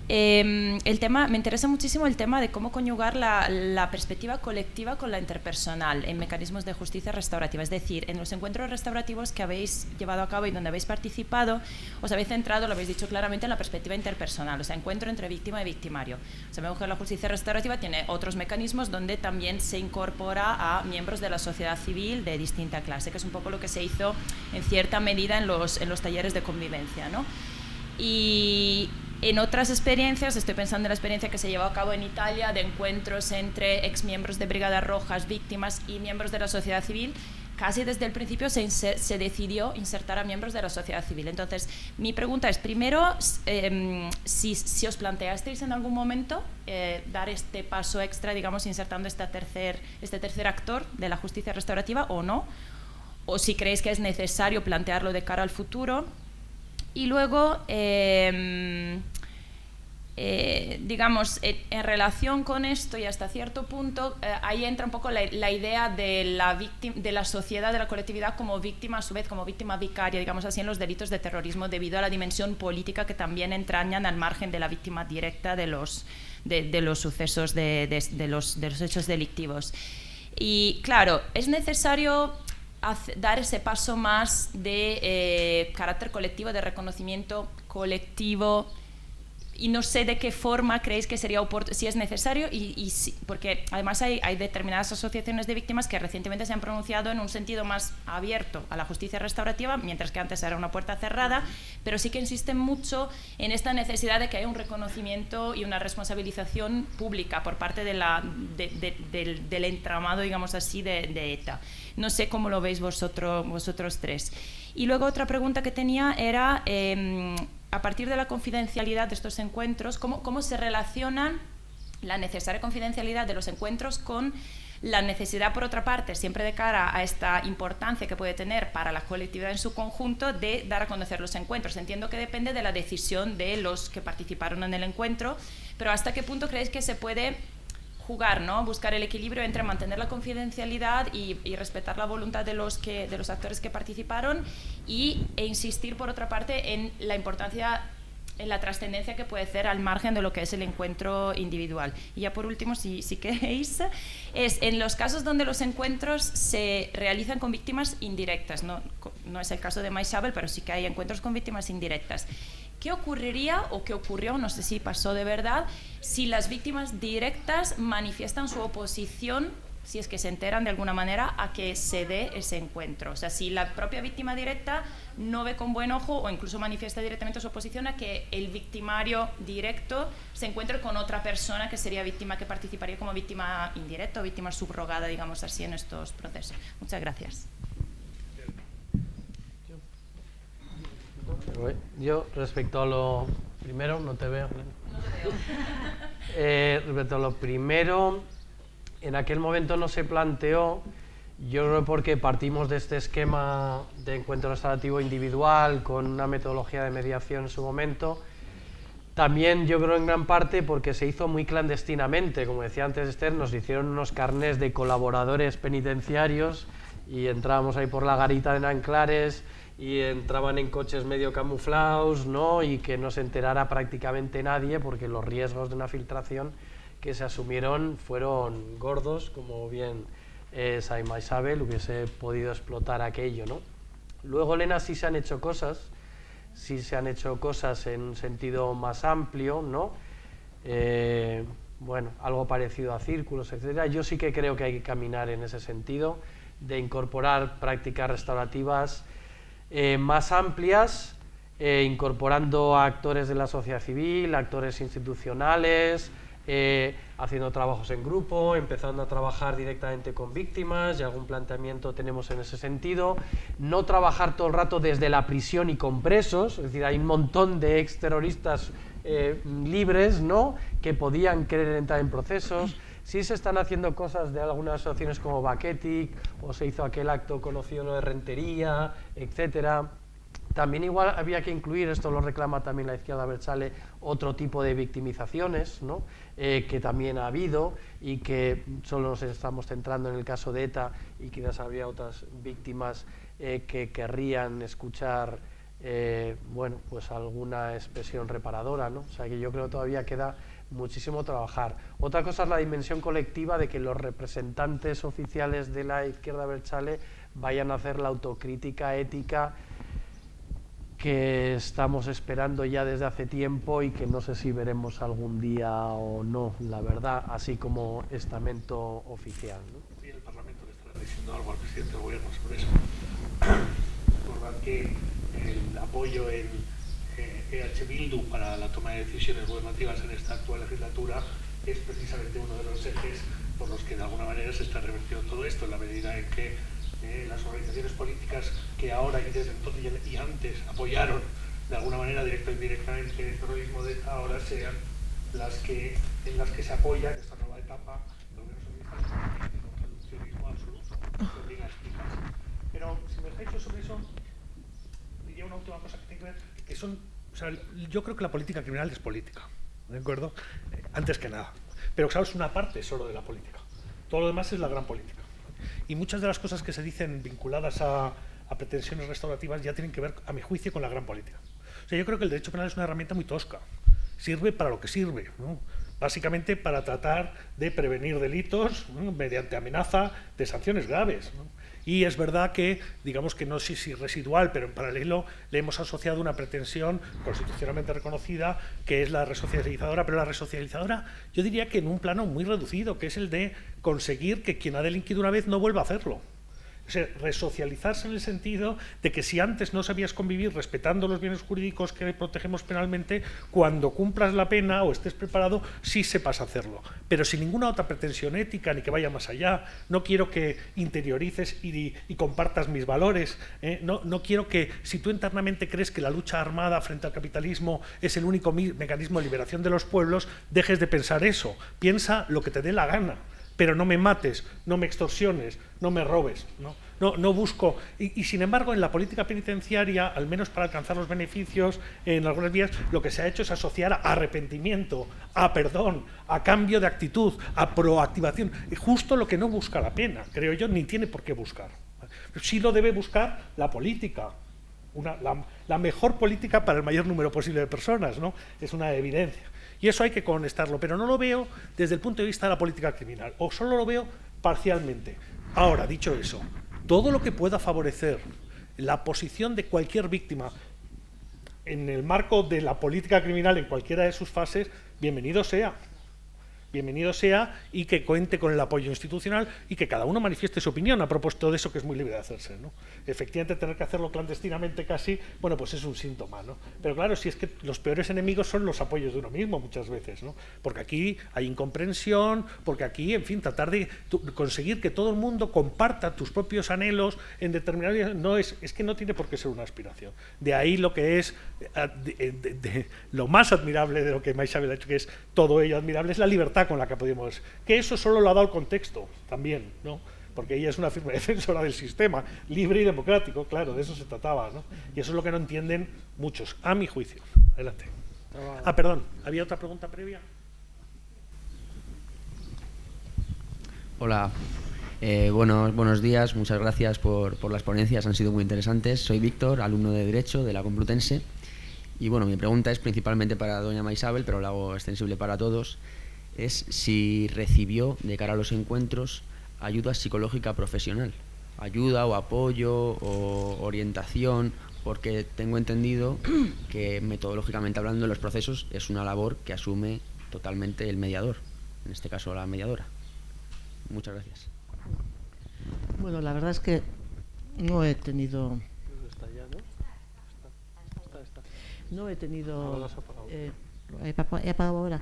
me interesa muchísimo el tema de cómo conjugar la perspectiva colectiva con la interpersonal en mecanismos de justicia restaurativa. Es decir, en los encuentros restaurativos que habéis llevado a cabo y donde habéis participado, os habéis centrado, lo habéis dicho claramente, en la perspectiva interpersonal, o sea, encuentro entre víctima y victimario. Sabemos que la justicia restaurativa tiene otros mecanismos donde también se incorpora a miembros de la sociedad civil de distinta clase, que es un poco lo que se hizo en cierta medida en los talleres de convivencia, ¿no? Y en otras experiencias, estoy pensando en la experiencia que se llevó a cabo en Italia de encuentros entre exmiembros de Brigadas Rojas, víctimas y miembros de la sociedad civil, casi desde el principio se decidió insertar a miembros de la sociedad civil. Entonces, mi pregunta es, primero, si os planteasteis en algún momento dar este paso extra, digamos, insertando este tercer actor de la justicia restaurativa o no, o si creéis que es necesario plantearlo de cara al futuro. Y luego, digamos, en relación con esto y hasta cierto punto, ahí entra un poco la idea de la sociedad, de la colectividad como víctima, a su vez como víctima vicaria, digamos así, en los delitos de terrorismo, debido a la dimensión política que también entrañan al margen de la víctima directa de los sucesos, de los hechos delictivos. Y claro, es necesario dar ese paso más de carácter colectivo, de reconocimiento colectivo, y no sé de qué forma creéis que sería oportuno, si es necesario, porque además hay determinadas asociaciones de víctimas que recientemente se han pronunciado en un sentido más abierto a la justicia restaurativa, mientras que antes era una puerta cerrada, pero sí que insisten mucho en esta necesidad de que haya un reconocimiento y una responsabilización pública por parte del entramado, digamos así, de ETA. No sé cómo lo veis vosotros tres. Y luego otra pregunta que tenía era, a partir de la confidencialidad de estos encuentros, ¿cómo se relacionan la necesaria confidencialidad de los encuentros con la necesidad, por otra parte, siempre de cara a esta importancia que puede tener para la colectividad en su conjunto, de dar a conocer los encuentros? Entiendo que depende de la decisión de los que participaron en el encuentro, pero ¿hasta qué punto creéis que se puede jugar, ¿no? Buscar el equilibrio entre mantener la confidencialidad y respetar la voluntad de los actores que participaron e insistir, por otra parte, en la importancia, en la trascendencia que puede ser al margen de lo que es el encuentro individual? Y ya por último, si queréis, es en los casos donde los encuentros se realizan con víctimas indirectas, no es el caso de Maisabel, pero sí que hay encuentros con víctimas indirectas. ¿qué ocurriría o qué ocurrió, no sé si pasó de verdad, si las víctimas directas manifiestan su oposición, si es que se enteran de alguna manera, a que se dé ese encuentro? O sea, si la propia víctima directa no ve con buen ojo o incluso manifiesta directamente su oposición a que el victimario directo se encuentre con otra persona que sería víctima, que participaría como víctima indirecta o víctima subrogada, digamos así, en estos procesos. Muchas gracias. Yo, respecto a lo primero, no te veo. Respecto a lo primero, en aquel momento no se planteó, yo creo porque partimos de este esquema de encuentro restaurativo individual con una metodología de mediación en su momento. También yo creo en gran parte porque se hizo muy clandestinamente, como decía antes Esther, nos hicieron unos carnés de colaboradores penitenciarios y entrábamos ahí por la garita de Nanclares y entraban en coches medio camuflados, ¿no? Y que no se enterara prácticamente nadie porque los riesgos de una filtración que se asumieron fueron gordos, como bien Saima Isabel hubiese podido explotar aquello, ¿no? Luego, Elena, sí se han hecho cosas en un sentido más amplio, ¿no? Bueno, algo parecido a círculos, etcétera. Yo sí que creo que hay que caminar en ese sentido, de incorporar prácticas restaurativas más amplias, incorporando a actores de la sociedad civil, actores institucionales, haciendo trabajos en grupo, empezando a trabajar directamente con víctimas, y algún planteamiento tenemos en ese sentido. No trabajar todo el rato desde la prisión y con presos, es decir, hay un montón de exterroristas libres, ¿no?, que podían querer entrar en procesos. Sí se están haciendo cosas de algunas asociaciones como Baquetic, o se hizo aquel acto conocido de Rentería, etcétera. También igual había que incluir, esto lo reclama también la izquierda abertzale, otro tipo de victimizaciones, ¿no?, que también ha habido y que solo nos estamos centrando en el caso de ETA, y quizás habría otras víctimas que querrían escuchar bueno, pues alguna expresión reparadora, ¿no? O sea que yo creo que todavía queda muchísimo trabajar. Otra cosa es la dimensión colectiva de que los representantes oficiales de la izquierda abertzale vayan a hacer la autocrítica ética que estamos esperando ya desde hace tiempo y que no sé si veremos algún día o no, la verdad, así como estamento oficial, ¿no? Y el Parlamento le estará diciendo algo al presidente del gobierno sobre eso. Recordad que el apoyo en EH Bildu para la toma de decisiones gubernativas en esta actual legislatura es precisamente uno de los ejes por los que de alguna manera se está revertiendo todo esto, en la medida en que las organizaciones políticas que ahora y desde entonces y antes apoyaron de alguna manera directa o indirectamente el terrorismo de ETA, ahora sean en las que se apoya esta nueva etapa del gobierno socialista, un reduccionismo absoluto que obliga a explicarse. Pero si me dejáis yo sobre eso, diría una última cosa que tiene que ver, que son, o sea, yo creo que la política criminal es política, ¿de acuerdo? Antes que nada. Pero claro, es una parte solo de la política. Todo lo demás es la gran política. Y muchas de las cosas que se dicen vinculadas a pretensiones restaurativas ya tienen que ver, a mi juicio, con la gran política. O sea, yo creo que el derecho penal es una herramienta muy tosca. Sirve para lo que sirve, ¿no? Básicamente para tratar de prevenir delitos, ¿no?, mediante amenaza de sanciones graves, ¿no? Y es verdad que, digamos que no sé si residual, pero en paralelo le hemos asociado una pretensión constitucionalmente reconocida, que es la resocializadora, pero la resocializadora yo diría que en un plano muy reducido, que es el de conseguir que quien ha delinquido una vez no vuelva a hacerlo. O sea, resocializarse en el sentido de que si antes no sabías convivir respetando los bienes jurídicos que protegemos penalmente, cuando cumplas la pena o estés preparado, sí sepas hacerlo. Pero sin ninguna otra pretensión ética ni que vaya más allá. No quiero que interiorices y compartas mis valores. No quiero que, si tú internamente crees que la lucha armada frente al capitalismo es el único mecanismo de liberación de los pueblos, dejes de pensar eso. Piensa lo que te dé la gana. Pero no me mates, no me extorsiones, no me robes, no busco. Y sin embargo, en la política penitenciaria, al menos para alcanzar los beneficios en algunas vías, lo que se ha hecho es asociar a arrepentimiento, a perdón, a cambio de actitud, a proactivación. Justo lo que no busca la pena, creo yo, ni tiene por qué buscar. Sí lo debe buscar la política. La mejor política para el mayor número posible de personas, ¿no? Es una evidencia. Y eso hay que conectarlo, pero no lo veo desde el punto de vista de la política criminal, o solo lo veo parcialmente. Ahora, dicho eso, todo lo que pueda favorecer la posición de cualquier víctima en el marco de la política criminal en cualquiera de sus fases, bienvenido sea. Bienvenido sea, y que cuente con el apoyo institucional y que cada uno manifieste su opinión a propósito de eso, que es muy libre de hacerse, ¿no? Efectivamente, tener que hacerlo clandestinamente casi, bueno, pues es un síntoma, ¿no? Pero claro, si es que los peores enemigos son los apoyos de uno mismo muchas veces, ¿no? Porque aquí hay incomprensión, porque aquí, en fin, tratar de conseguir que todo el mundo comparta tus propios anhelos en determinados... No es que no tiene por qué ser una aspiración. De ahí lo que es lo más admirable de lo que Maisabel ha hecho, que es todo ello admirable, es la libertad con la que podemos, que eso solo lo ha dado el contexto también, ¿no? Porque ella es una firme defensora del sistema libre y democrático, claro, de eso se trataba, ¿no? Y eso es lo que no entienden muchos, a mi juicio. Adelante. Perdón, ¿había otra pregunta previa? Hola, buenos días, muchas gracias por las ponencias, han sido muy interesantes. Soy Víctor, alumno de Derecho de la Complutense, y bueno, mi pregunta es principalmente para doña Maisabel, pero la hago extensible para todos. Es si recibió, de cara a los encuentros, ayuda psicológica profesional, ayuda o apoyo o orientación, porque tengo entendido que metodológicamente hablando de los procesos es una labor que asume totalmente el mediador, en este caso la mediadora. Muchas gracias. Bueno, la verdad es que no he tenido... No he tenido... ¿He apagado ahora?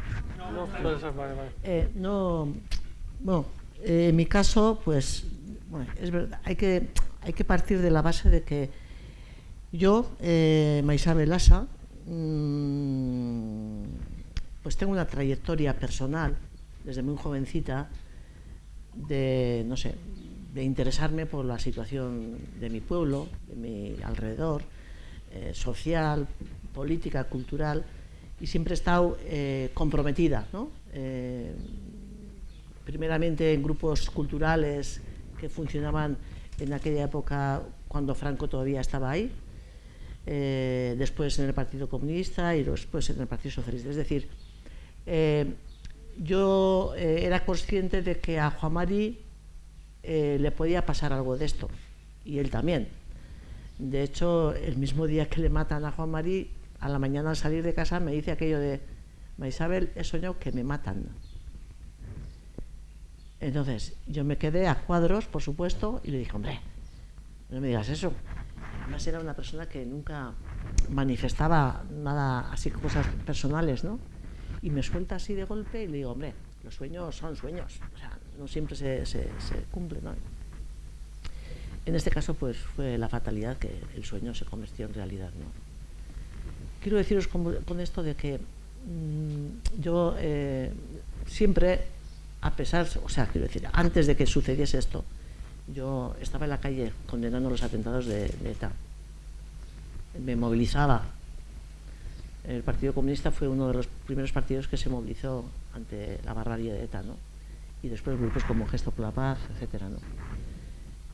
No, bueno, en mi caso, pues, bueno, es verdad, hay que partir de la base de que yo, Maisabel Asa, pues tengo una trayectoria personal, desde muy jovencita, de, no sé, de interesarme por la situación de mi pueblo, de mi alrededor, social, política, cultural, y siempre he estado comprometida, ¿no? Primeramente en grupos culturales que funcionaban en aquella época cuando Franco todavía estaba ahí, después en el Partido Comunista y después en el Partido Socialista. Es decir, yo era consciente de que a Juan Mari le podía pasar algo de esto, y él también. De hecho, el mismo día que le matan a Juan Mari, a la mañana al salir de casa me dice aquello de: Maisabel, he soñado que me matan. Entonces yo me quedé a cuadros, por supuesto, y le dije: hombre, no me digas eso. Además era una persona que nunca manifestaba nada así, cosas personales, ¿no? Y me suelta así de golpe y le digo: hombre, los sueños son sueños, o sea, no siempre se cumplen, ¿no? En este caso pues fue la fatalidad que el sueño se convirtió en realidad, ¿no? Quiero deciros con esto de que yo siempre, a pesar, o sea, quiero decir, antes de que sucediese esto, yo estaba en la calle condenando los atentados de ETA. Me movilizaba. El Partido Comunista fue uno de los primeros partidos que se movilizó ante la barbarie de ETA, ¿no? Y después grupos como Gesto por la Paz, etcétera, ¿no?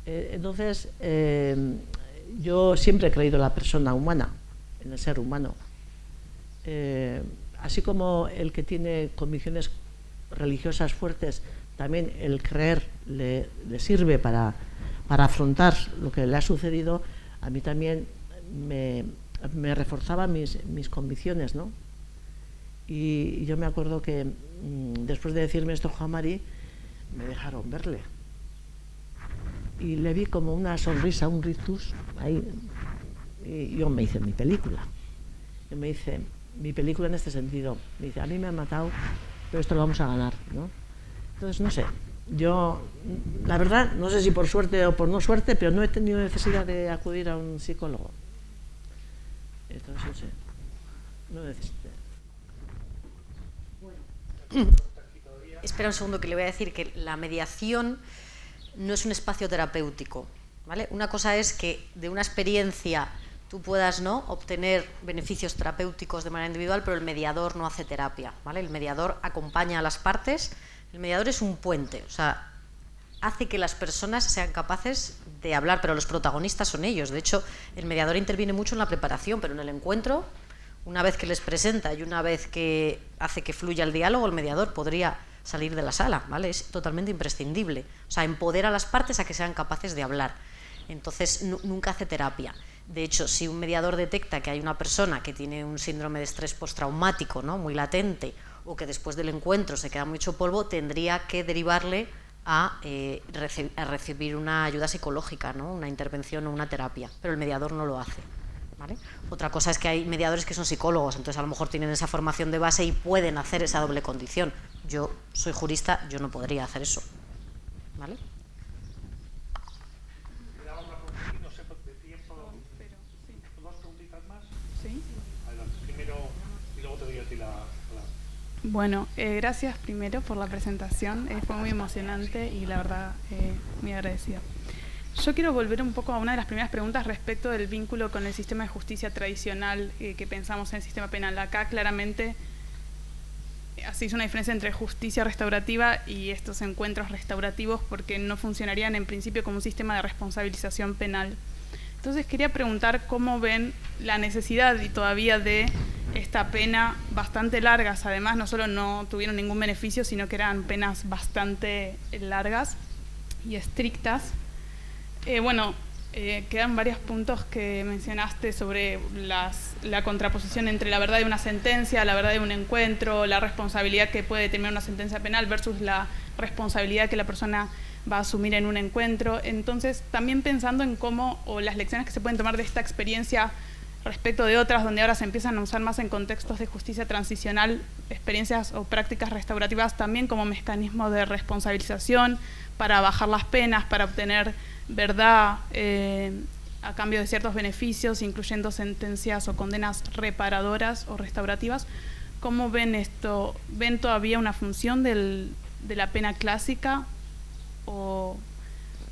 Entonces, yo siempre he creído en la persona humana, en el ser humano. Así como el que tiene convicciones religiosas fuertes, también el creer le sirve para afrontar lo que le ha sucedido. A mí también me reforzaba mis convicciones, ¿no? Y yo me acuerdo que después de decirme esto Juan Mari, me dejaron verle. Y le vi como una sonrisa, un rictus, ahí. Y yo me hice mi película. Y me dice, mi película en este sentido, me dice: a mí me han matado, pero esto lo vamos a ganar, ¿no? Entonces, no sé, yo, la verdad, no sé si por suerte o por no suerte, pero no he tenido necesidad de acudir a un psicólogo. Entonces, no sé, no necesité. Espera un segundo, que le voy a decir que la mediación no es un espacio terapéutico, ¿vale? Una cosa es que de una experiencia tú puedas, ¿no?, obtener beneficios terapéuticos de manera individual, pero el mediador no hace terapia, ¿vale? El mediador acompaña a las partes, el mediador es un puente, o sea, hace que las personas sean capaces de hablar, pero los protagonistas son ellos. De hecho, el mediador interviene mucho en la preparación, pero en el encuentro, una vez que les presenta y una vez que hace que fluya el diálogo, el mediador podría salir de la sala, ¿vale? Es totalmente imprescindible. O sea, empodera a las partes a que sean capaces de hablar. Entonces, nunca hace terapia. De hecho, si un mediador detecta que hay una persona que tiene un síndrome de estrés postraumático, ¿no?, muy latente, o que después del encuentro se queda muy hecho polvo, tendría que derivarle a recibir una ayuda psicológica, ¿no?, una intervención o una terapia, pero el mediador no lo hace, ¿vale? Otra cosa es que hay mediadores que son psicólogos, entonces a lo mejor tienen esa formación de base y pueden hacer esa doble condición. Yo soy jurista, yo no podría hacer eso, ¿vale? No sé, de tiempo. ¿Dos preguntitas más? Sí. Adelante, primero y luego te doy a ti la palabra. Bueno, gracias primero por la presentación, fue muy emocionante y la verdad muy agradecida. Yo quiero volver un poco a una de las primeras preguntas respecto del vínculo con el sistema de justicia tradicional que pensamos en el sistema penal. Acá claramente se hizo una diferencia entre justicia restaurativa y estos encuentros restaurativos porque no funcionarían en principio como un sistema de responsabilización penal. Entonces quería preguntar cómo ven la necesidad y todavía de esta pena bastante largas, además no solo no tuvieron ningún beneficio, sino que eran penas bastante largas y estrictas. Quedan varios puntos que mencionaste sobre la contraposición entre la verdad de una sentencia, la verdad de un encuentro, la responsabilidad que puede tener una sentencia penal versus la responsabilidad que la persona va a asumir en un encuentro. Entonces, también pensando en cómo, o las lecciones que se pueden tomar de esta experiencia respecto de otras, donde ahora se empiezan a usar más en contextos de justicia transicional, experiencias o prácticas restaurativas también como mecanismo de responsabilización para bajar las penas, para obtener verdad a cambio de ciertos beneficios, incluyendo sentencias o condenas reparadoras o restaurativas. ¿Cómo ven esto? ¿Ven todavía una función de la pena clásica o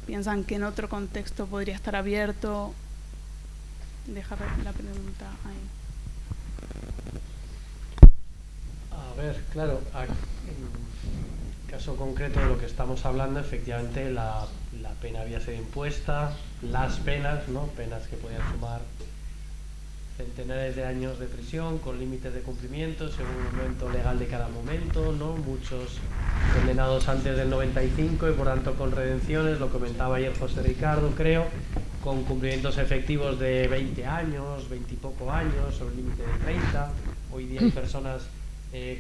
piensan que en otro contexto podría estar abierto? Dejar la pregunta ahí. A ver, claro, en el caso concreto de lo que estamos hablando, efectivamente la pena había sido impuesta, las penas, ¿no?, penas que podían sumar centenares de años de prisión con límites de cumplimiento según el momento legal de cada momento, ¿no?, muchos condenados antes del 95 y por tanto con redenciones, lo comentaba ayer José Ricardo, creo, con cumplimientos efectivos de 20 años, 20 y poco años, sobre el límite de 30. Hoy día hay personas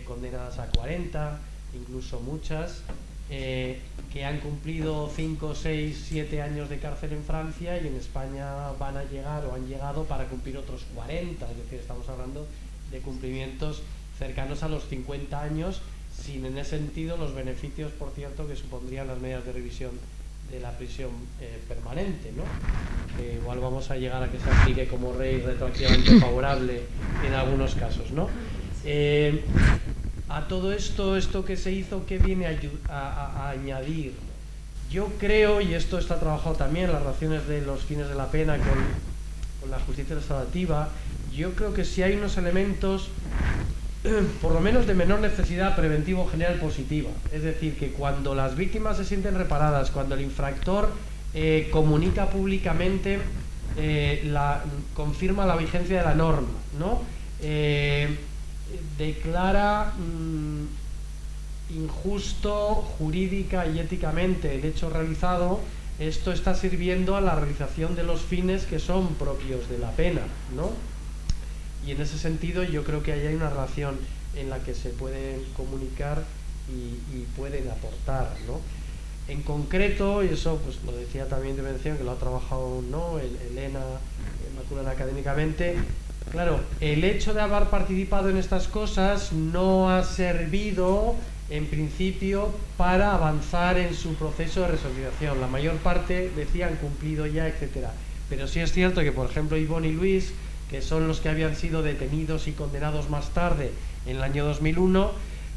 condenadas a 40, incluso muchas, que han cumplido 5, 6, 7 años de cárcel en Francia y en España van a llegar o han llegado para cumplir otros 40, es decir, estamos hablando de cumplimientos cercanos a los 50 años, sin en ese sentido los beneficios, por cierto, que supondrían las medidas de revisión de la prisión permanente, ¿no?, que igual vamos a llegar a que se aplique como ley retroactivamente favorable en algunos casos, ¿no? A todo esto que se hizo, ¿qué viene a añadir? Yo creo, y esto está trabajado también en las relaciones de los fines de la pena con la justicia restaurativa, yo creo que sí hay unos elementos por lo menos de menor necesidad preventivo general positiva. Es decir, que cuando las víctimas se sienten reparadas, cuando el infractor comunica públicamente, confirma la vigencia de la norma, ¿no?, declara injusto jurídica y éticamente el hecho realizado, esto está sirviendo a la realización de los fines que son propios de la pena, ¿no? Y en ese sentido yo creo que ahí hay una relación en la que se pueden comunicar y pueden aportar, ¿no? En concreto, y eso pues lo decía también de mención, que lo ha trabajado, ¿no?, Elena Maculana académicamente, claro, el hecho de haber participado en estas cosas no ha servido en principio para avanzar en su proceso de resocialización. La mayor parte decían cumplido ya, etcétera. Pero sí es cierto que, por ejemplo, Ivonne y Luis, que son los que habían sido detenidos y condenados más tarde, en el año 2001,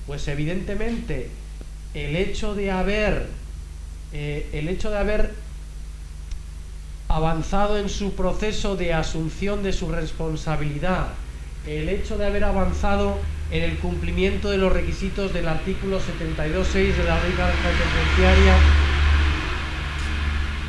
pues evidentemente el hecho de haber avanzado en su proceso de asunción de su responsabilidad, el hecho de haber avanzado en el cumplimiento de los requisitos del artículo 72.6 de la Ley Penitenciaria,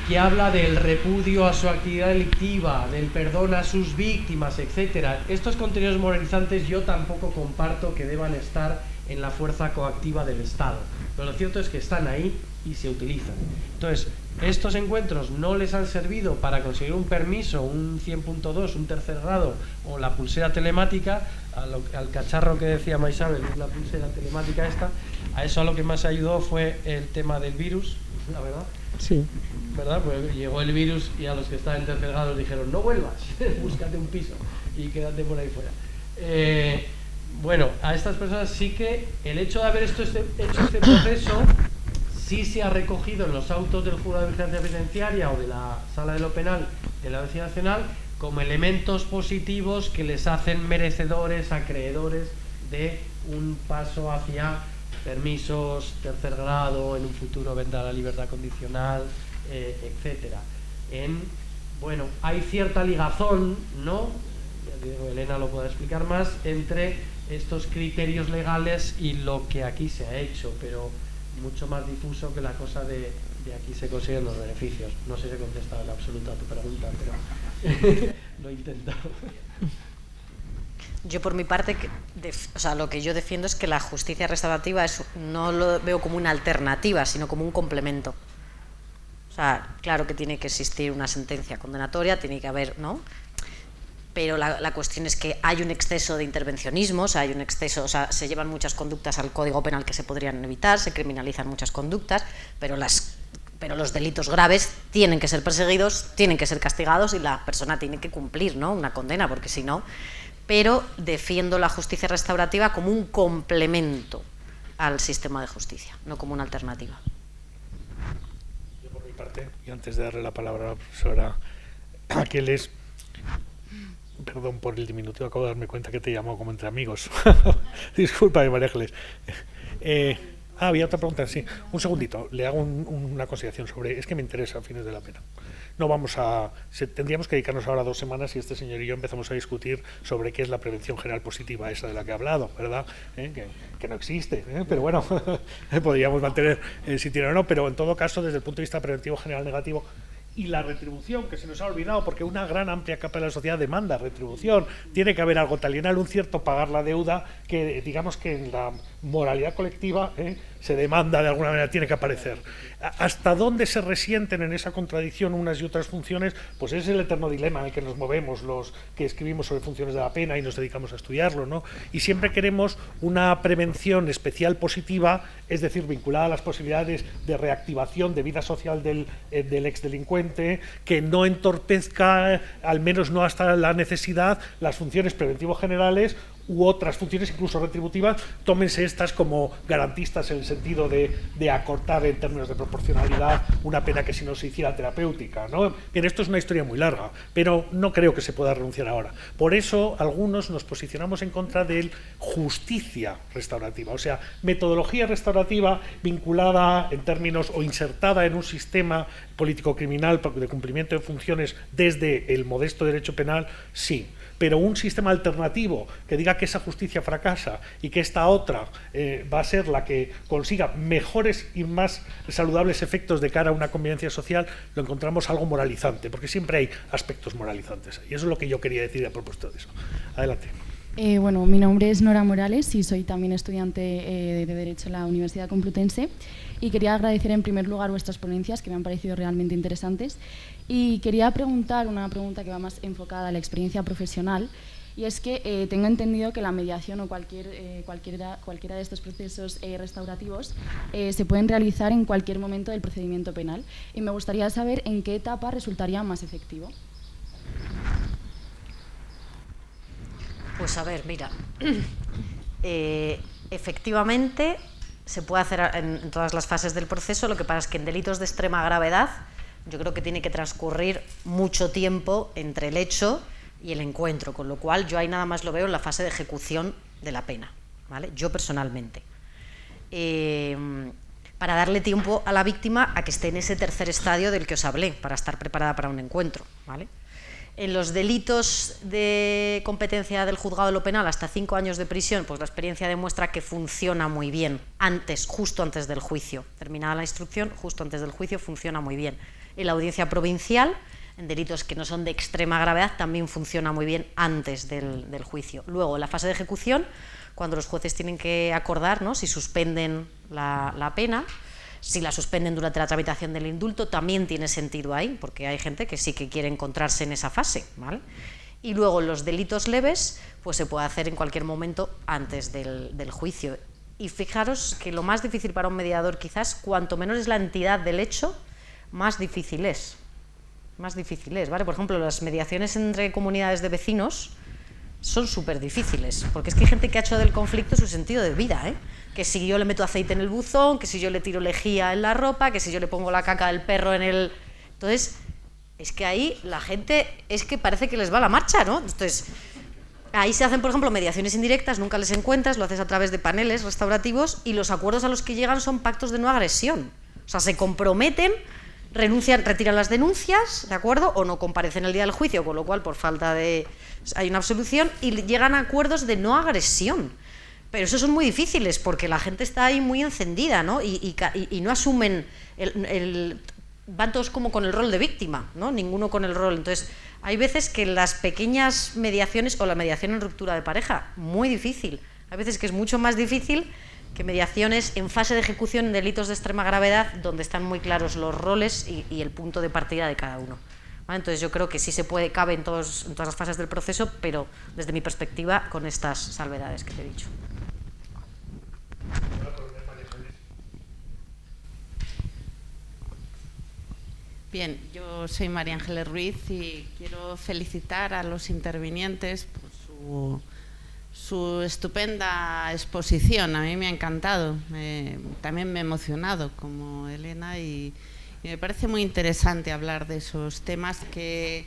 que habla del repudio a su actividad delictiva, del perdón a sus víctimas, etcétera. Estos contenidos moralizantes yo tampoco comparto que deban estar en la fuerza coactiva del Estado, pero lo cierto es que están ahí y se utilizan. Entonces, Estos encuentros no les han servido para conseguir un permiso, un 100.2, un tercer grado o la pulsera telemática, al cacharro que decía Maisabel, es la pulsera telemática esta. A eso a lo que más ayudó fue el tema del virus, la verdad. Sí. ¿Verdad? Pues llegó el virus y a los que estaban en tercer grado les dijeron: no vuelvas, búscate un piso y quédate por ahí fuera. Bueno, a estas personas sí que el hecho de haber hecho este proceso sí se ha recogido en los autos del Juzgado de Vigilancia Penitenciaria o de la Sala de lo Penal de la Audiencia Nacional como elementos positivos que les hacen merecedores, acreedores de un paso hacia permisos, tercer grado, en un futuro vendrá la libertad condicional, etcétera. Bueno, hay cierta ligazón, ¿no? Ya digo, Elena lo puede explicar más, entre estos criterios legales y lo que aquí se ha hecho, pero mucho más difuso que la cosa de aquí se consiguen los beneficios. No sé si he contestado en absoluto a tu pregunta, pero lo he intentado. Yo por mi parte, lo que yo defiendo es que la justicia restaurativa no lo veo como una alternativa, sino como un complemento. O sea, claro que tiene que existir una sentencia condenatoria, tiene que haber, ¿no? Pero la cuestión es que hay un exceso de intervencionismo, o sea, hay un exceso, o sea, se llevan muchas conductas al Código Penal que se podrían evitar, se criminalizan muchas conductas, pero los delitos graves tienen que ser perseguidos, tienen que ser castigados y la persona tiene que cumplir, ¿no?, una condena, porque si no... Pero defiendo la justicia restaurativa como un complemento al sistema de justicia, no como una alternativa. Yo por mi parte, y antes de darle la palabra a la profesora Aqueles, perdón por el diminutivo, acabo de darme cuenta que te llamo como entre amigos. Disculpa, María Ángeles. Había otra pregunta, sí. Un segundito, le hago una consideración sobre... Es que me interesa fines de la pena. No vamos a... tendríamos que dedicarnos ahora 2 semanas y este señor y yo empezamos a discutir sobre qué es la prevención general positiva, esa de la que he hablado, ¿verdad? Que no existe, pero bueno, podríamos mantener si tiene o no, pero en todo caso, desde el punto de vista preventivo general negativo, y la retribución, que se nos ha olvidado, porque una gran amplia capa de la sociedad demanda retribución, tiene que haber algo talional, un cierto pagar la deuda, que digamos que en la moralidad colectiva se demanda de alguna manera, tiene que aparecer. ¿Hasta dónde se resienten en esa contradicción unas y otras funciones? Pues es el eterno dilema en el que nos movemos los que escribimos sobre funciones de la pena y nos dedicamos a estudiarlo, ¿no? Y siempre queremos una prevención especial positiva, es decir, vinculada a las posibilidades de reactivación de vida social del exdelincuente, que no entorpezca, al menos no hasta la necesidad, las funciones preventivos generales u otras funciones, incluso retributivas, tómense estas como garantistas en el sentido de acortar en términos de proporcionalidad una pena que si no se hiciera terapéutica, ¿no? Bien, esto es una historia muy larga, pero no creo que se pueda renunciar ahora. Por eso, algunos nos posicionamos en contra de justicia restaurativa, o sea, metodología restaurativa vinculada en términos o insertada en un sistema político-criminal de cumplimiento de funciones desde el modesto derecho penal, sí. Pero un sistema alternativo que diga que esa justicia fracasa y que esta otra va a ser la que consiga mejores y más saludables efectos de cara a una convivencia social, lo encontramos algo moralizante, porque siempre hay aspectos moralizantes. Y eso es lo que yo quería decir a propósito de eso. Adelante. Bueno, mi nombre es Nora Morales y soy también estudiante de Derecho en la Universidad Complutense, y quería agradecer en primer lugar vuestras ponencias, que me han parecido realmente interesantes, y quería preguntar una pregunta que va más enfocada a la experiencia profesional, y es que tengo entendido que la mediación o cualquiera de estos procesos restaurativos se pueden realizar en cualquier momento del procedimiento penal, y me gustaría saber en qué etapa resultaría más efectivo. Pues a ver, mira, efectivamente se puede hacer en todas las fases del proceso, lo que pasa es que en delitos de extrema gravedad yo creo que tiene que transcurrir mucho tiempo entre el hecho y el encuentro, con lo cual yo ahí nada más lo veo en la fase de ejecución de la pena, ¿vale? Yo personalmente. Para darle tiempo a la víctima a que esté en ese tercer estadio del que os hablé, para estar preparada para un encuentro, ¿vale? En los delitos de competencia del juzgado de lo penal, hasta 5 años de prisión, pues la experiencia demuestra que funciona muy bien, justo antes del juicio. Terminada la instrucción, justo antes del juicio funciona muy bien. En la audiencia provincial, en delitos que no son de extrema gravedad, también funciona muy bien antes del juicio. Luego, en la fase de ejecución, cuando los jueces tienen que acordar, ¿no?, si suspenden la pena, Si la suspenden durante la tramitación del indulto, también tiene sentido ahí, porque hay gente que sí que quiere encontrarse en esa fase, ¿vale? Y luego los delitos leves, pues se puede hacer en cualquier momento antes del juicio. Y fijaros que lo más difícil para un mediador, quizás, cuanto menos es la entidad del hecho, más difícil es. Más difícil es, ¿vale? Por ejemplo, las mediaciones entre comunidades de vecinos son súper difíciles, porque es que hay gente que ha hecho del conflicto su sentido de vida, ¿eh? Que si yo le meto aceite en el buzón, que si yo le tiro lejía en la ropa, que si yo le pongo la caca del perro en el... Entonces, es que ahí la gente, es que parece que les va la marcha, ¿no? Entonces, ahí se hacen, por ejemplo, mediaciones indirectas, nunca les encuentras, lo haces a través de paneles restaurativos, y los acuerdos a los que llegan son pactos de no agresión. O sea, se comprometen, renuncian, retiran las denuncias, ¿de acuerdo? O no comparecen el día del juicio, con lo cual, por falta de... hay una absolución, y llegan a acuerdos de no agresión. Pero esos son muy difíciles, porque la gente está ahí muy encendida, ¿no? Y no asumen van todos como con el rol de víctima, ¿no? Ninguno con el rol. Entonces, hay veces que las pequeñas mediaciones, o la mediación en ruptura de pareja, muy difícil. Hay veces que es mucho más difícil que mediaciones en fase de ejecución en delitos de extrema gravedad, donde están muy claros los roles y el punto de partida de cada uno. ¿Vale? Entonces yo creo que sí se puede, cabe en todas las fases del proceso, pero desde mi perspectiva con estas salvedades que te he dicho. Bien, yo soy María Ángeles Ruiz y quiero felicitar a los intervinientes por su estupenda exposición. A mí me ha encantado, también me ha emocionado como Elena, y me parece muy interesante hablar de esos temas que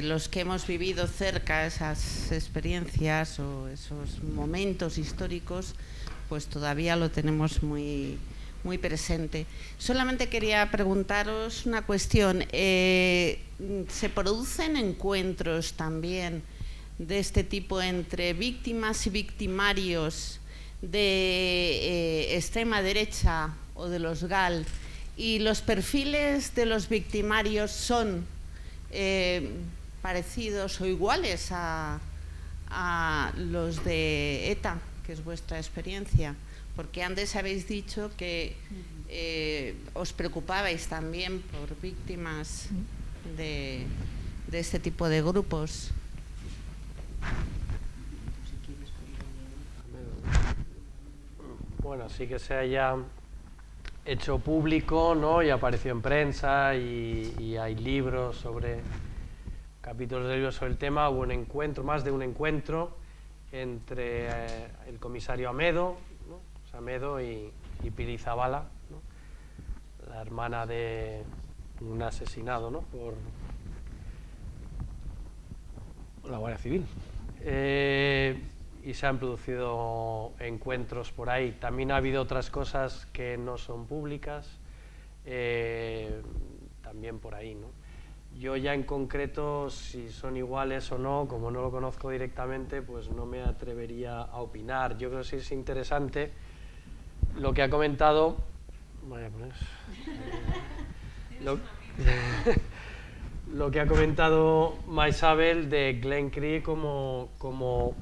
los que hemos vivido cerca esas experiencias o esos momentos históricos, pues todavía lo tenemos muy presente. Solamente quería preguntaros una cuestión. ¿Se producen encuentros también de este tipo entre víctimas y victimarios de extrema derecha o de los GAL, y los perfiles de los victimarios son parecidos o iguales a los de ETA, que es vuestra experiencia? Porque antes habéis dicho que os preocupabais también por víctimas de este tipo de grupos. Bueno, sí que se haya hecho público, ¿no? Y apareció en prensa y hay libros sobre, capítulos de libros sobre el tema. Hubo un encuentro, más de un encuentro entre el comisario Amedo, ¿no? O sea, Amedo y Pili Zabala, ¿no? La hermana de un asesinado, ¿no? Por la Guardia Civil. Y se han producido encuentros por ahí. También ha habido otras cosas que no son públicas, también por ahí, ¿no? Yo ya en concreto, si son iguales o no, como no lo conozco directamente, pues no me atrevería a opinar. Yo creo que sí es interesante lo que ha comentado... Voy a poner... lo que ha comentado Maisabel de Glen Creek como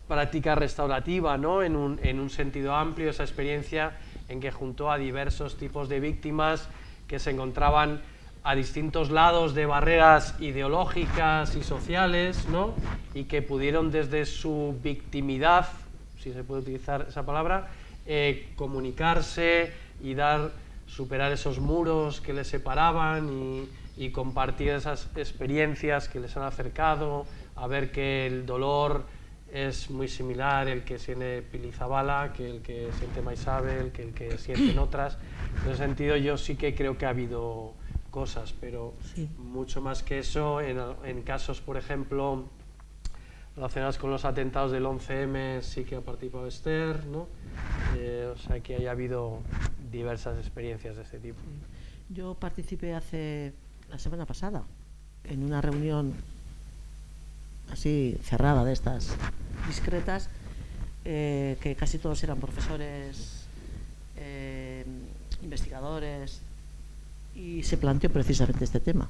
práctica restaurativa, ¿no? En un sentido amplio, esa experiencia en que juntó a diversos tipos de víctimas que se encontraban a distintos lados de barreras ideológicas y sociales, ¿no? Y que pudieron desde su victimidad, si se puede utilizar esa palabra, comunicarse y superar esos muros que les separaban y compartir esas experiencias que les han acercado, a ver que el dolor es muy similar el que siente Pili Zabala, que el que siente Maisabel, que el que sienten otras. En ese sentido yo sí que creo que ha habido cosas, pero sí, mucho más que eso, en casos, por ejemplo, relacionados con los atentados del 11M, sí que ha participado Esther, ¿no? O sea que haya habido diversas experiencias de este tipo. Yo participé la semana pasada en una reunión así cerrada, de estas discretas, que casi todos eran profesores, investigadores, y se planteó precisamente este tema,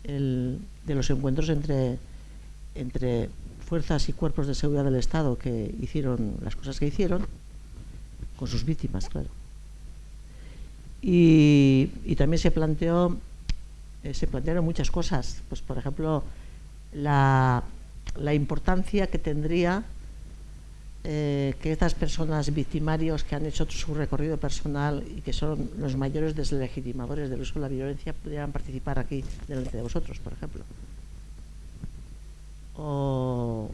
de los encuentros entre fuerzas y cuerpos de seguridad del Estado que hicieron las cosas que hicieron, con sus víctimas, claro. Y también se plantearon muchas cosas, pues por ejemplo la importancia que tendría que estas personas victimarios que han hecho su recorrido personal y que son los mayores deslegitimadores del uso de la violencia pudieran participar aquí delante de vosotros, por ejemplo. O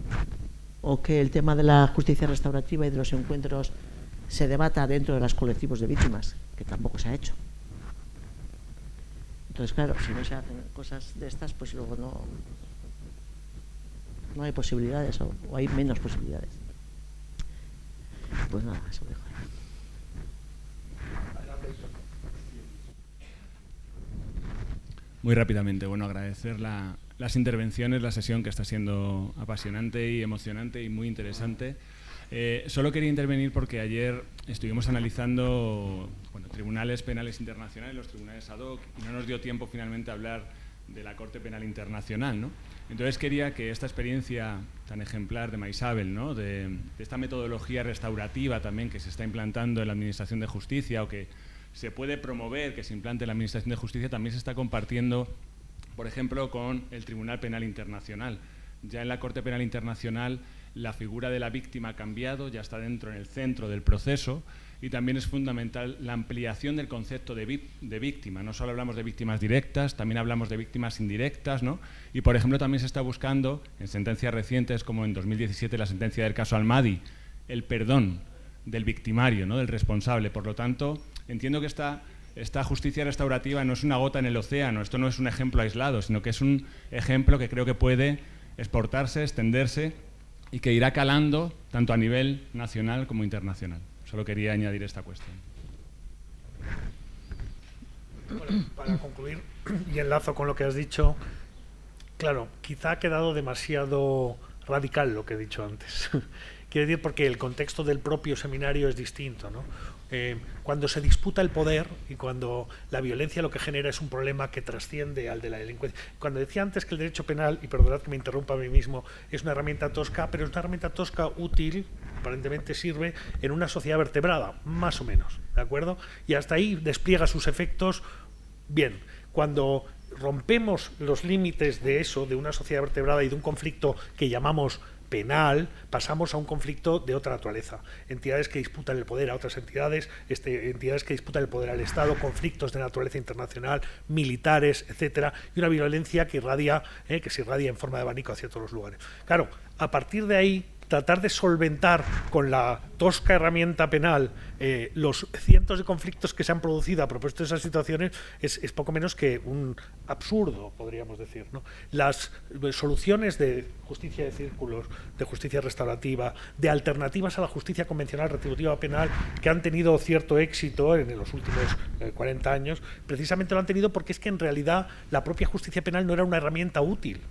que el tema de la justicia restaurativa y de los encuentros se debata dentro de los colectivos de víctimas, que tampoco se ha hecho. Entonces, claro, si no se hacen cosas de estas, pues luego no hay posibilidades o hay menos posibilidades. Pues nada, eso dejo. Muy rápidamente, bueno, agradecer las intervenciones, la sesión que está siendo apasionante y emocionante y muy interesante. Solo quería intervenir porque ayer estuvimos analizando tribunales penales internacionales, los tribunales ad hoc, y no nos dio tiempo finalmente a hablar de la Corte Penal Internacional, ¿no? Entonces quería que esta experiencia tan ejemplar de Maisabel, ¿no? de esta metodología restaurativa también que se está implantando en la Administración de Justicia o que se puede promover que se implante en la Administración de Justicia, también se está compartiendo, por ejemplo, con el Tribunal Penal Internacional. Ya en la Corte Penal Internacional la figura de la víctima ha cambiado, ya está dentro en el centro del proceso, y también es fundamental la ampliación del concepto de víctima. No solo hablamos de víctimas directas, también hablamos de víctimas indirectas, ¿no? Y, por ejemplo, también se está buscando, en sentencias recientes, como en 2017 la sentencia del caso Almadi, el perdón del victimario, ¿no? Del responsable. Por lo tanto, entiendo que esta justicia restaurativa no es una gota en el océano, esto no es un ejemplo aislado, sino que es un ejemplo que creo que puede exportarse, extenderse y que irá calando tanto a nivel nacional como internacional. Solo quería añadir esta cuestión. Bueno, para concluir, y enlazo con lo que has dicho, claro, quizá ha quedado demasiado radical lo que he dicho antes. Quiero decir, porque el contexto del propio seminario es distinto, ¿no? Cuando se disputa el poder y cuando la violencia lo que genera es un problema que trasciende al de la delincuencia. Cuando decía antes que el derecho penal, y perdonad que me interrumpa a mí mismo, es una herramienta tosca, pero es una herramienta tosca útil, aparentemente sirve en una sociedad vertebrada, más o menos, ¿de acuerdo? Y hasta ahí despliega sus efectos bien. Cuando rompemos los límites de eso, de una sociedad vertebrada y de un conflicto que llamamos penal, pasamos a un conflicto de otra naturaleza. Entidades que disputan el poder a otras entidades, entidades que disputan el poder al Estado, conflictos de naturaleza internacional, militares, etcétera, y una violencia que se irradia en forma de abanico hacia todos los lugares. Claro, a partir de ahí, tratar de solventar con la tosca herramienta penal los cientos de conflictos que se han producido a propósito de esas situaciones es poco menos que un absurdo, podríamos decir, ¿no? Las soluciones de justicia de círculos, de justicia restaurativa, de alternativas a la justicia convencional retributiva penal que han tenido cierto éxito en los últimos 40 años, precisamente lo han tenido porque es que en realidad la propia justicia penal no era una herramienta útil.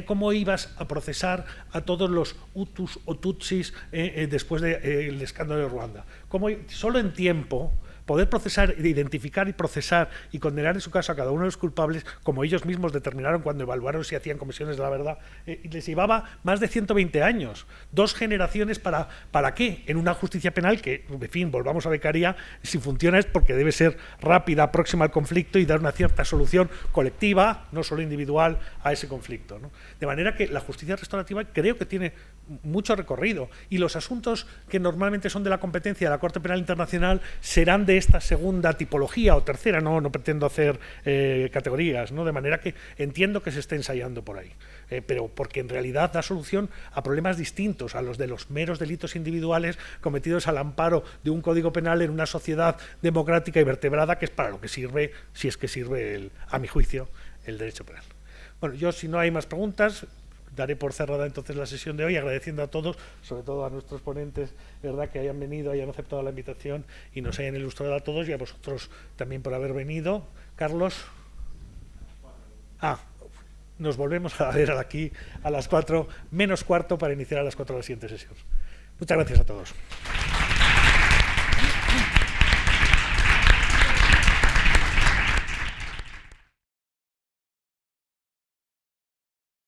¿Cómo ibas a procesar a todos los Hutus o Tutsis después del escándalo de Ruanda? ¿Cómo solo en tiempo poder procesar, identificar y procesar y condenar en su caso a cada uno de los culpables, como ellos mismos determinaron cuando evaluaron si hacían comisiones de la verdad, les llevaba más de 120 años, 2 generaciones ¿para qué? En una justicia penal que, en fin, volvamos a Beccaria, si funciona es porque debe ser rápida, próxima al conflicto y dar una cierta solución colectiva, no solo individual, a ese conflicto, ¿no? De manera que la justicia restaurativa creo que tiene mucho recorrido y los asuntos que normalmente son de la competencia de la Corte Penal Internacional serán de esta segunda tipología o tercera, no pretendo hacer categorías, ¿no? De manera que entiendo que se esté ensayando por ahí, pero porque en realidad da solución a problemas distintos a los de los meros delitos individuales cometidos al amparo de un código penal en una sociedad democrática y vertebrada, que es para lo que sirve, si es que sirve, a mi juicio, el derecho penal. Bueno, yo, si no hay más preguntas, daré por cerrada entonces la sesión de hoy, agradeciendo a todos, sobre todo a nuestros ponentes, verdad, que hayan venido, hayan aceptado la invitación y nos hayan ilustrado a todos, y a vosotros también por haber venido. Carlos. Nos volvemos a ver aquí a las 4 menos cuarto para iniciar a las 4 la siguiente sesión. Muchas gracias a todos.